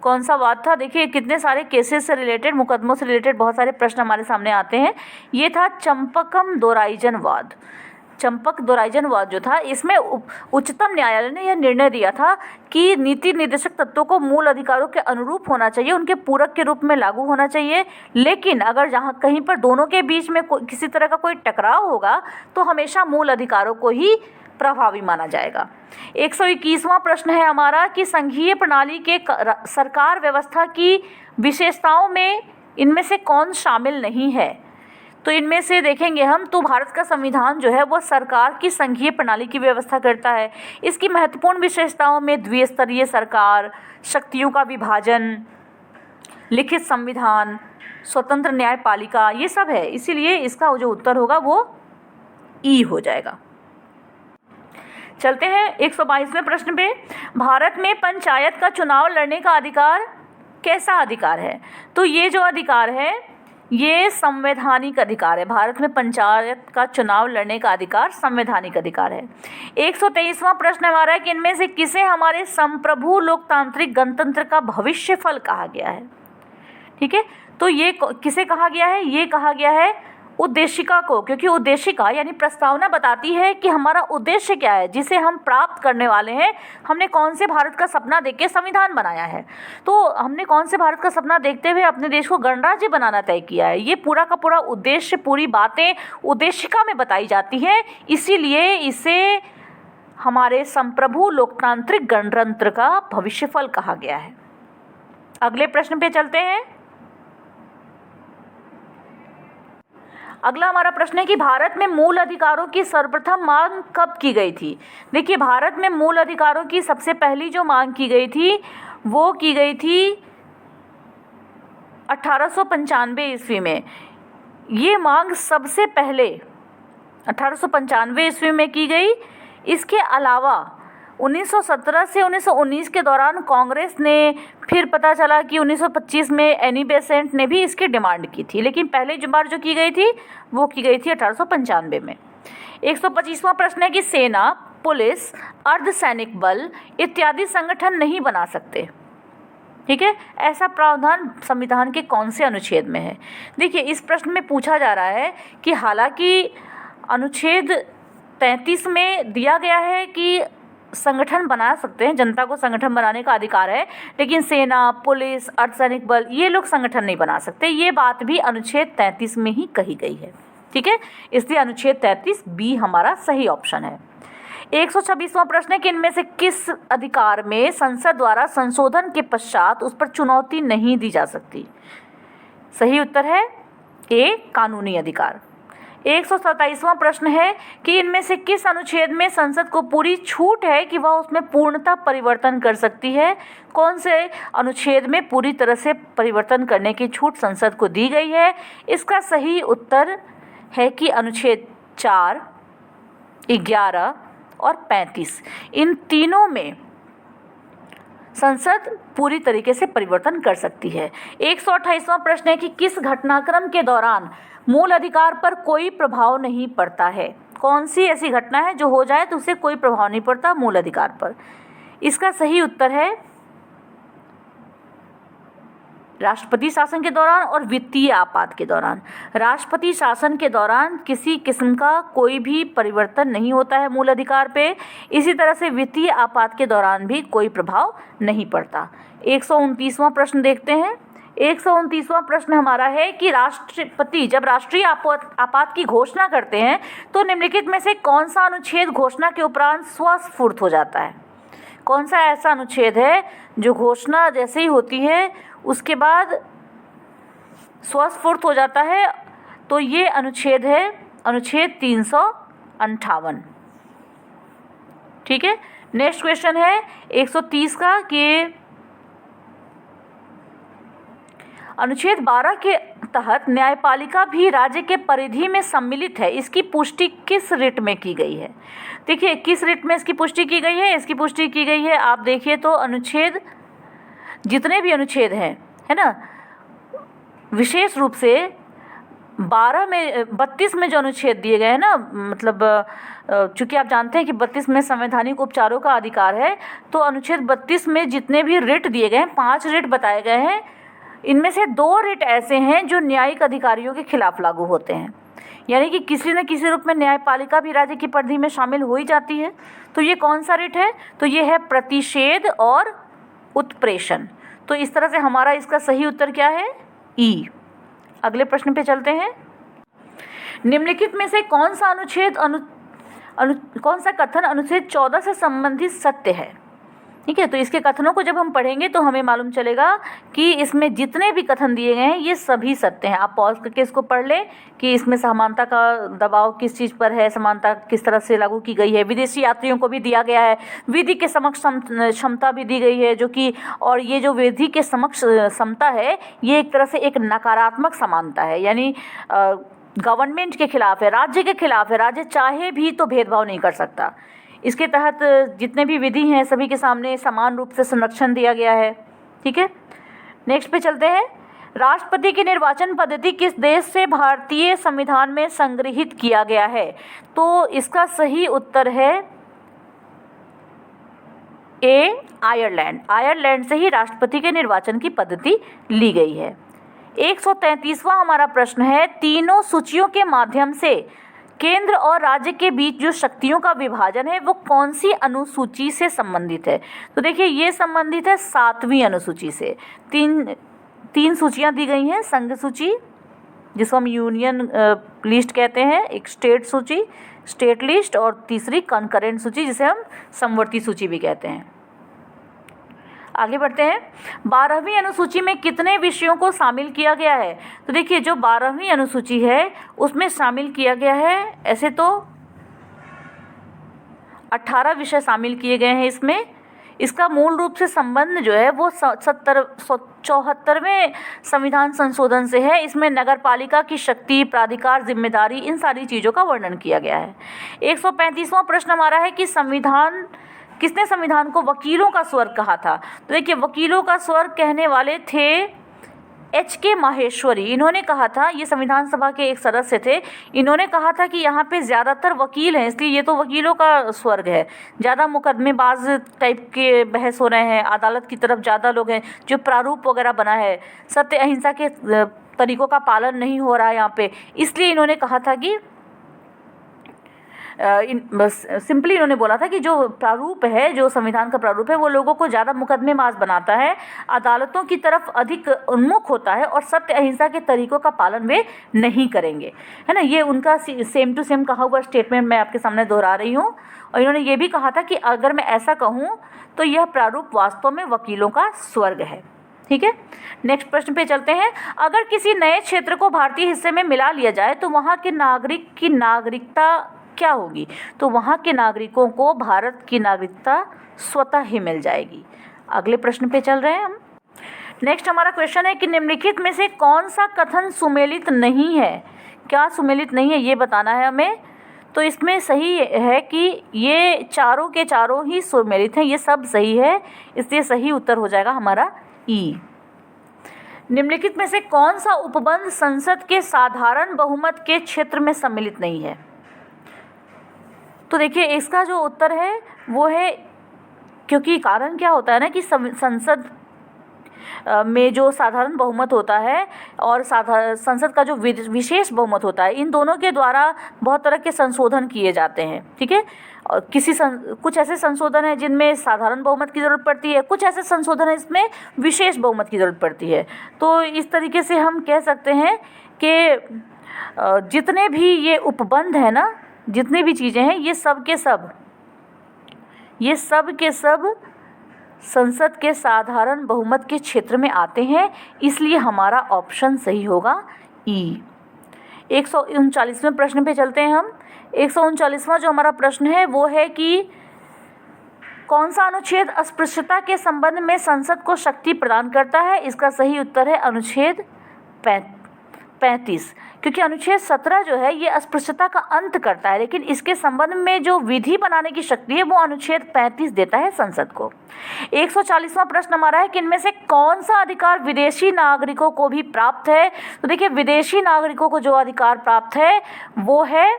कौन सा वाद था? देखिए, कितने सारे केसेस से रिलेटेड, मुकदमों से रिलेटेड बहुत सारे प्रश्न हमारे सामने आते हैं। ये था चंपकम दोराइजन वाद। चंपक दोराइजन वाद जो था, इसमें उच्चतम न्यायालय ने यह निर्णय दिया था कि नीति निर्देशक तत्वों को मूल अधिकारों के अनुरूप होना चाहिए, उनके पूरक के रूप में लागू होना चाहिए। लेकिन अगर जहाँ कहीं पर दोनों के बीच में किसी तरह का कोई टकराव होगा तो हमेशा मूल अधिकारों को ही प्रभावी माना जाएगा। 121वां प्रश्न है हमारा कि संघीय प्रणाली के सरकार व्यवस्था की विशेषताओं में इनमें से कौन शामिल नहीं है? तो इनमें से देखेंगे हम तो भारत का संविधान जो है वो सरकार की संघीय प्रणाली की व्यवस्था करता है। इसकी महत्वपूर्ण विशेषताओं में द्विस्तरीय सरकार, शक्तियों का विभाजन, लिखित संविधान, स्वतंत्र न्यायपालिका, ये सब है। इसीलिए इसका जो उत्तर होगा वो ई हो जाएगा। चलते हैं 122वें प्रश्न पे। भारत में पंचायत का चुनाव लड़ने का अधिकार कैसा अधिकार है? तो ये जो अधिकार है ये संवैधानिक अधिकार है। भारत में पंचायत का चुनाव लड़ने का अधिकार संवैधानिक अधिकार है। 123वां प्रश्न हमारा है कि इनमें से किसे हमारे संप्रभु लोकतांत्रिक गणतंत्र का भविष्य फल कहा गया है? ठीक है, तो ये किसे कहा गया है? ये कहा गया है उद्देशिका को, क्योंकि उद्देशिका यानी प्रस्तावना बताती है कि हमारा उद्देश्य क्या है, जिसे हम प्राप्त करने वाले हैं। हमने कौन से भारत का सपना देख के संविधान बनाया है, तो हमने कौन से भारत का सपना देखते हुए अपने देश को गणराज्य बनाना तय किया है। ये पूरा का पूरा उद्देश्य, पूरी बातें उद्देशिका में बताई जाती हैं। इसीलिए इसे हमारे संप्रभु लोकतांत्रिक गणतंत्र का भविष्यफल कहा गया है। अगले प्रश्न पे चलते हैं। अगला हमारा प्रश्न है कि भारत में मूल अधिकारों की सर्वप्रथम मांग कब की गई थी। देखिए, भारत में मूल अधिकारों की सबसे पहली जो मांग की गई थी वो की गई थी 1895 ईस्वी में। ये मांग सबसे पहले 1895 ईस्वी में की गई। इसके अलावा 1917 से 1919 के दौरान कांग्रेस ने, फिर पता चला कि 1925 में एनी बेसेंट ने भी इसकी डिमांड की थी, लेकिन पहले जो बार जो की गई थी वो की गई थी 1895 में। 125वां प्रश्न है कि सेना, पुलिस, अर्धसैनिक बल इत्यादि संगठन नहीं बना सकते। ठीक है, ऐसा प्रावधान संविधान के कौन से अनुच्छेद में है। देखिए, इस प्रश्न में पूछा जा रहा है कि हालांकि अनुच्छेद 33 में दिया गया है कि संगठन बना सकते हैं, जनता को संगठन बनाने का अधिकार है, लेकिन सेना, पुलिस, अर्धसैनिक बल ये लोग संगठन नहीं बना सकते। ये बात भी अनुच्छेद 33 में ही कही गई है। ठीक है, इसलिए अनुच्छेद 33 बी हमारा सही ऑप्शन है। 126वां प्रश्न है कि इनमें से किस अधिकार में संसद द्वारा संशोधन के पश्चात उस पर चुनौती नहीं दी जा सकती। सही उत्तर है ए, कानूनी अधिकार। 127वां प्रश्न है कि इनमें से किस अनुच्छेद में संसद को पूरी छूट है कि वह उसमें पूर्णतः परिवर्तन कर सकती है। कौन से अनुच्छेद में पूरी तरह से परिवर्तन करने की छूट संसद को दी गई है। इसका सही उत्तर है कि अनुच्छेद 4, 11 और 35, इन तीनों में संसद पूरी तरीके से परिवर्तन कर सकती है। 128वां प्रश्न है कि किस घटनाक्रम के दौरान मूल अधिकार पर कोई प्रभाव नहीं पड़ता है। कौन सी ऐसी घटना है जो हो जाए तो उससे कोई प्रभाव नहीं पड़ता मूल अधिकार पर। इसका सही उत्तर है राष्ट्रपति शासन के दौरान और वित्तीय आपात के दौरान। राष्ट्रपति शासन के दौरान किसी किस्म का कोई भी परिवर्तन नहीं होता है मूल अधिकार पे। इसी तरह से वित्तीय आपात के दौरान भी कोई प्रभाव नहीं पड़ता। 129वां प्रश्न देखते हैं। 129वां प्रश्न हमारा है कि राष्ट्रपति जब राष्ट्रीय आपात की घोषणा करते हैं तो निम्नलिखित में से कौन सा अनुच्छेद घोषणा के उपरांत स्वस्फूर्त हो जाता है। कौन सा ऐसा अनुच्छेद है जो घोषणा जैसे ही होती है उसके बाद स्वस्फूर्त हो जाता है। तो ये अनुच्छेद है अनुच्छेद 358। ठीक है, नेक्स्ट क्वेश्चन है 130 का कि अनुच्छेद 12 के तहत न्यायपालिका भी राज्य के परिधि में सम्मिलित है। इसकी पुष्टि किस रिट में की गई है। देखिए, किस रिट में इसकी पुष्टि की गई है। इसकी पुष्टि की गई है, आप देखिए तो अनुच्छेद, जितने भी अनुच्छेद हैं, है ना, विशेष रूप से 32 में जो अनुच्छेद दिए गए हैं ना, मतलब चूंकि आप जानते हैं कि 32 में संवैधानिक उपचारों का अधिकार है, तो अनुच्छेद 32 में जितने भी रिट दिए गए हैं, 5 रिट बताए गए हैं, इनमें से 2 रिट ऐसे हैं जो न्यायिक अधिकारियों के खिलाफ लागू होते हैं। यानी कि किसी न किसी रूप में न्यायपालिका भी राज्य की परिधि में शामिल हो ही जाती है। तो ये कौन सा रिट है, तो ये है प्रतिषेध और उत्प्रेषण। तो इस तरह से हमारा इसका सही उत्तर क्या है, ई। अगले प्रश्न पे चलते हैं। निम्नलिखित में से कौन सा अनुच्छेद कौन सा कथन अनुच्छेद 14 से संबंधित सत्य है। ठीक है, तो इसके कथनों को जब हम पढ़ेंगे तो हमें मालूम चलेगा कि इसमें जितने भी कथन दिए गए हैं ये सभी सत्य हैं। आप पॉज करके इसको पढ़ लें कि इसमें समानता का दबाव किस चीज़ पर है, समानता किस तरह से लागू की गई है, विदेशी यात्रियों को भी दिया गया है, विधि के समक्ष क्षमता भी दी गई है, जो कि, और ये जो विधि के समक्ष समता है ये एक तरह से एक नकारात्मक समानता है, यानी गवर्नमेंट के खिलाफ है, राज्य के खिलाफ है। राज्य चाहे भी तो भेदभाव नहीं कर सकता। इसके तहत जितने भी विधि हैं सभी के सामने समान रूप से संरक्षण दिया गया है। ठीक है, नेक्स्ट पे चलते हैं। राष्ट्रपति की निर्वाचन पद्धति किस देश से भारतीय संविधान में संग्रहित किया गया है। तो इसका सही उत्तर है ए, आयरलैंड। आयरलैंड से ही राष्ट्रपति के निर्वाचन की पद्धति ली गई है। 133वां हमारा प्रश्न है, तीनों सूचियों के माध्यम से केंद्र और राज्य के बीच जो शक्तियों का विभाजन है वो कौन सी अनुसूची से संबंधित है। तो देखिए, ये संबंधित है 7वीं अनुसूची से। तीन सूचियां दी गई हैं, संघ सूची जिसको हम यूनियन लिस्ट कहते हैं, एक स्टेट सूची, स्टेट लिस्ट, और तीसरी कंकरेंट सूची जिसे हम समवर्ती सूची भी कहते हैं। आगे बढ़ते हैं। 12वीं अनुसूची में कितने विषयों को शामिल किया गया है? तो देखिए जो 12वीं अनुसूची है उसमें शामिल किया गया है, ऐसे तो 18 विषय शामिल किए गए हैं इसमें। इसका मूल रूप से संबंध जो है वो 74वें संविधान संशोधन से है। इसमें नगरपालिका की शक्ति, प्राधिकार, जिम्मेदारी, इन सारी चीज़ों का वर्णन किया गया है। 135वां प्रश्न हमारा है कि किसने संविधान को वकीलों का स्वर्ग कहा था? तो देखिए वकीलों का स्वर्ग कहने वाले थे H.K. माहेश्वरी। इन्होंने कहा था, ये संविधान सभा के एक सदस्य थे, इन्होंने कहा था कि यहाँ पे ज़्यादातर वकील हैं, इसलिए ये तो वकीलों का स्वर्ग है। ज़्यादा मुकदमेबाज टाइप के बहस हो रहे हैं, अदालत की तरफ ज़्यादा लोग हैं, जो प्रारूप वगैरह बना है, सत्य अहिंसा के तरीक़ों का पालन नहीं हो रहा है यहाँ पे, इसलिए इन्होंने कहा था कि बस सिंपली इन्होंने बोला था कि जो प्रारूप है, जो संविधान का प्रारूप है, वो लोगों को ज़्यादा मुकदमेबाज बनाता है, अदालतों की तरफ अधिक उन्मुख होता है और सत्य अहिंसा के तरीक़ों का पालन वे नहीं करेंगे, है ना। ये उनका सेम टू सेम कहा हुआ स्टेटमेंट मैं आपके सामने दोहरा रही हूँ। और इन्होंने ये भी कहा था कि अगर मैं ऐसा कहूँ तो यह प्रारूप वास्तव में वकीलों का स्वर्ग है। ठीक है, नेक्स्ट प्रश्न पे चलते हैं। अगर किसी नए क्षेत्र को भारतीय हिस्से में मिला लिया जाए तो वहाँ के नागरिक की नागरिकता क्या होगी? तो वहाँ के नागरिकों को भारत की नागरिकता स्वतः ही मिल जाएगी। अगले प्रश्न पे चल रहे हैं हम। नेक्स्ट हमारा क्वेश्चन है कि निम्नलिखित में से कौन सा कथन सुमेलित नहीं है? क्या सुमेलित नहीं है ये बताना है हमें। तो इसमें सही है कि ये चारों के चारों ही सुमेलित हैं, ये सब सही है, इसलिए सही उत्तर हो जाएगा हमारा ई। निम्नलिखित में से कौन सा उपबंध संसद के साधारण बहुमत के क्षेत्र में सम्मिलित नहीं है? तो देखिए इसका जो उत्तर है वो है, क्योंकि कारण क्या होता है ना कि संसद में जो साधारण बहुमत होता है और संसद का जो विशेष बहुमत होता है, इन दोनों के द्वारा बहुत तरह के संशोधन किए जाते हैं। ठीक है, और कुछ ऐसे संशोधन हैं जिनमें साधारण बहुमत की ज़रूरत पड़ती है, कुछ ऐसे संशोधन हैं इसमें विशेष बहुमत की ज़रूरत पड़ती है। तो इस तरीके से हम कह सकते हैं कि जितने भी ये उपबंध है ना, जितनी भी चीज़ें हैं, ये सब के सब संसद के साधारण बहुमत के क्षेत्र में आते हैं, इसलिए हमारा ऑप्शन सही होगा ई। 139वें प्रश्न पे चलते हैं हम। 139वां जो हमारा प्रश्न है वो है कि कौन सा अनुच्छेद अस्पृश्यता के संबंध में संसद को शक्ति प्रदान करता है? इसका सही उत्तर है अनुच्छेद 35, क्योंकि अनुच्छेद 17 जो है ये अस्पृश्यता का अंत करता है, लेकिन इसके संबंध में जो विधि बनाने की शक्ति है वो अनुच्छेद 35 देता है संसद को। 140वां प्रश्न हमारा है कि इनमें से कौन सा अधिकार विदेशी नागरिकों को भी प्राप्त है? तो देखिए विदेशी नागरिकों को जो अधिकार प्राप्त है वो है,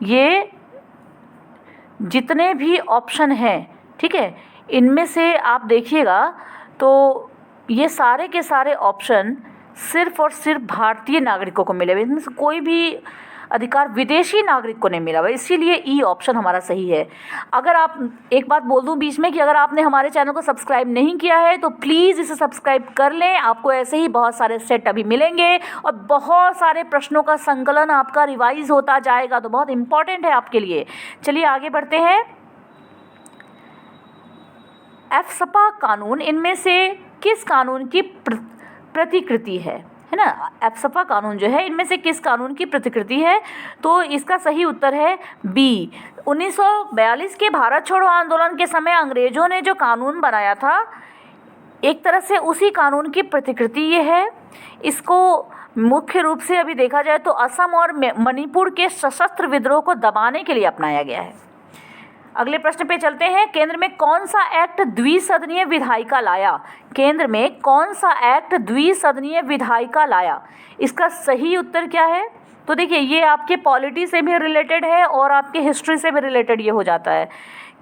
ये जितने भी ऑप्शन हैं, ठीक है, इनमें से आप देखिएगा तो ये सारे के सारे ऑप्शन सिर्फ और सिर्फ भारतीय नागरिकों को मिले हुए, इनमें से कोई भी अधिकार विदेशी नागरिक को नहीं मिला हुआ, इसीलिए ई ऑप्शन हमारा सही है। अगर आप, एक बात बोल दूं बीच में कि अगर आपने हमारे चैनल को सब्सक्राइब नहीं किया है तो प्लीज़ इसे सब्सक्राइब कर लें। आपको ऐसे ही बहुत सारे सेट अभी मिलेंगे और बहुत सारे प्रश्नों का संकलन आपका रिवाइज होता जाएगा, तो बहुत इंपॉर्टेंट है आपके लिए। चलिए आगे बढ़ते हैं। एफसपा कानून इनमें से किस कानून की प्रतिकृति है ना? एफसपा कानून जो है इनमें से किस कानून की प्रतिकृति है? तो इसका सही उत्तर है बी। 1942 के भारत छोड़ो आंदोलन के समय अंग्रेजों ने जो कानून बनाया था, एक तरह से उसी कानून की प्रतिकृति ये है। इसको मुख्य रूप से अभी देखा जाए तो असम और मणिपुर के सशस्त्र विद्रोह को दबाने के लिए अपनाया गया है। अगले प्रश्न पे चलते हैं। केंद्र में कौन सा एक्ट द्विसदनीय विधायिका लाया? केंद्र में कौन सा एक्ट द्विसदनीय विधायिका लाया? इसका सही उत्तर क्या है? तो देखिए ये आपके पॉलिटी से भी रिलेटेड है और आपके हिस्ट्री से भी रिलेटेड ये हो जाता है,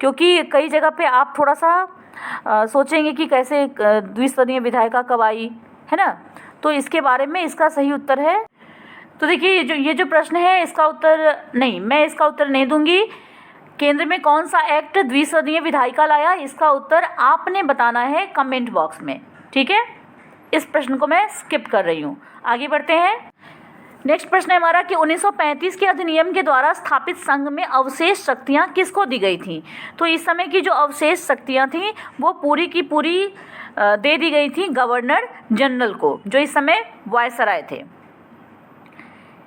क्योंकि कई जगह पे आप थोड़ा सा सोचेंगे कि कैसे द्विसदनीय विधायिका कब आई, है ना। तो इसके बारे में इसका सही उत्तर है, तो देखिए ये जो प्रश्न है इसका उत्तर नहीं, मैं इसका उत्तर नहीं दूंगी। केंद्र में कौन सा एक्ट द्विसदनीय विधायिका लाया, इसका उत्तर आपने बताना है कमेंट बॉक्स में, ठीक है। इस प्रश्न को मैं स्किप कर रही हूँ। आगे बढ़ते हैं। नेक्स्ट प्रश्न है हमारा कि 1935 के अधिनियम के द्वारा स्थापित संघ में अवशेष शक्तियां किसको दी गई थी। तो इस समय की जो अवशेष शक्तियां थी वो पूरी की पूरी दे दी गई थी गवर्नर जनरल को, जो इस समय वायसराय थे।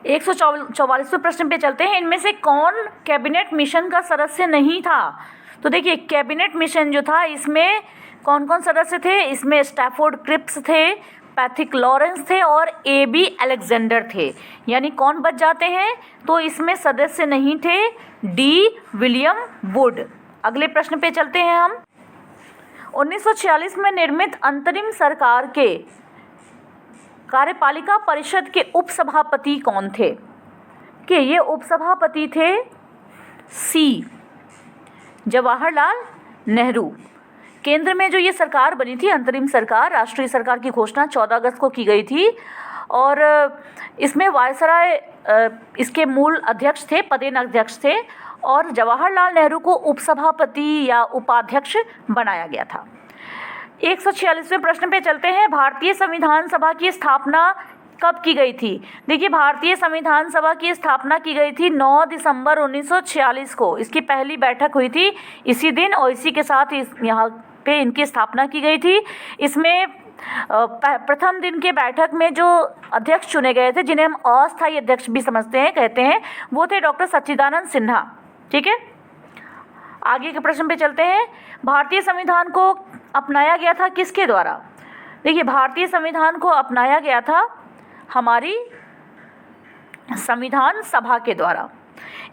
144वें प्रश्न पे चलते हैं। इनमें से कौन कैबिनेट मिशन का सदस्य नहीं था। तो देखिए कैबिनेट मिशन जो था इसमें कौन कौन सदस्य थे, इसमें स्टैफोर्ड क्रिप्स थे, पैथिक लॉरेंस थे और AB अलेक्जेंडर थे। यानी कौन बच जाते हैं, तो इसमें सदस्य नहीं थे D विलियम वुड। अगले प्रश्न पे चलते हैं हम। 1946 में निर्मित अंतरिम सरकार के कार्यपालिका परिषद के उपसभापति कौन थे। कि ये उपसभापति थे C जवाहरलाल नेहरू। केंद्र में जो ये सरकार बनी थी अंतरिम सरकार, राष्ट्रीय सरकार की घोषणा 14 अगस्त को की गई थी और इसमें वायसराय इसके मूल अध्यक्ष थे, पदेन अध्यक्ष थे और जवाहरलाल नेहरू को उपसभापति या उपाध्यक्ष बनाया गया था। 146वें प्रश्न पे चलते हैं। भारतीय संविधान सभा की स्थापना कब की गई थी। देखिए भारतीय संविधान सभा की स्थापना की गई थी 9 दिसंबर 1946 को। इसकी पहली बैठक हुई थी इसी दिन और इसी के साथ यहाँ पे इनकी स्थापना की गई थी। इसमें प्रथम दिन के बैठक में जो अध्यक्ष चुने गए थे, जिन्हें हम अस्थायी अध्यक्ष भी समझते हैं, कहते हैं, वो थे डॉक्टर सच्चिदानंद सिन्हा। ठीक है, आगे के प्रश्न पे चलते हैं। भारतीय संविधान को अपनाया गया था किसके द्वारा। देखिए भारतीय संविधान को अपनाया गया था हमारी संविधान सभा के द्वारा।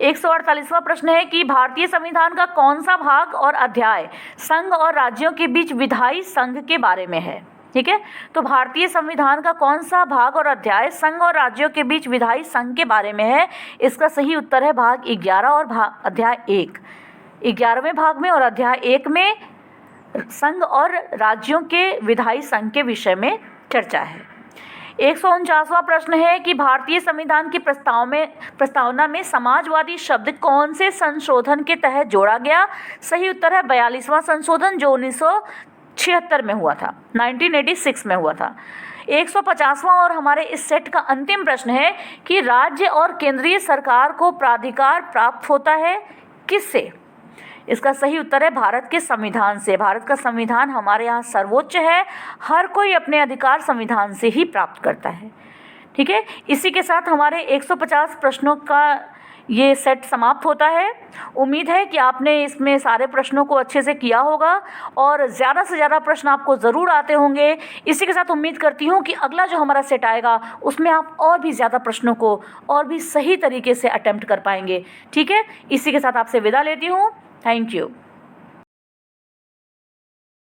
148वां प्रश्न है कि भारतीय संविधान का कौन सा भाग और अध्याय संघ और राज्यों के बीच विधायी संघ के बारे में है। ठीक है, तो भारतीय संविधान का कौन सा भाग और अध्याय संघ और राज्यों के बीच विधायी संघ के बारे में है। इसका सही उत्तर है भाग 11 और अध्याय 1। 11वें भाग में और अध्याय 1 में संघ और राज्यों के विधायी संघ के विषय में चर्चा है। 149वां प्रश्न है कि भारतीय संविधान की प्रस्तावना में समाजवादी शब्द कौन से संशोधन के तहत जोड़ा गया। सही उत्तर है 42वां संशोधन जो 1976 में हुआ था, 1986 में हुआ था। 150वां और हमारे इस सेट का अंतिम प्रश्न है कि राज्य और केंद्रीय सरकार को प्राधिकार प्राप्त होता है किससे। इसका सही उत्तर है भारत के संविधान से। भारत का संविधान हमारे यहाँ सर्वोच्च है, हर कोई अपने अधिकार संविधान से ही प्राप्त करता है। ठीक है, इसी के साथ हमारे 150 प्रश्नों का ये सेट समाप्त होता है। उम्मीद है कि आपने इसमें सारे प्रश्नों को अच्छे से किया होगा और ज़्यादा से ज़्यादा प्रश्न आपको ज़रूर आते होंगे। इसी के साथ उम्मीद करती हूँ कि अगला जो हमारा सेट आएगा उसमें आप और भी ज़्यादा प्रश्नों को और भी सही तरीके से अटेम्प्ट कर पाएंगे। ठीक है, इसी के साथ आपसे विदा लेती हूँ। Thank you.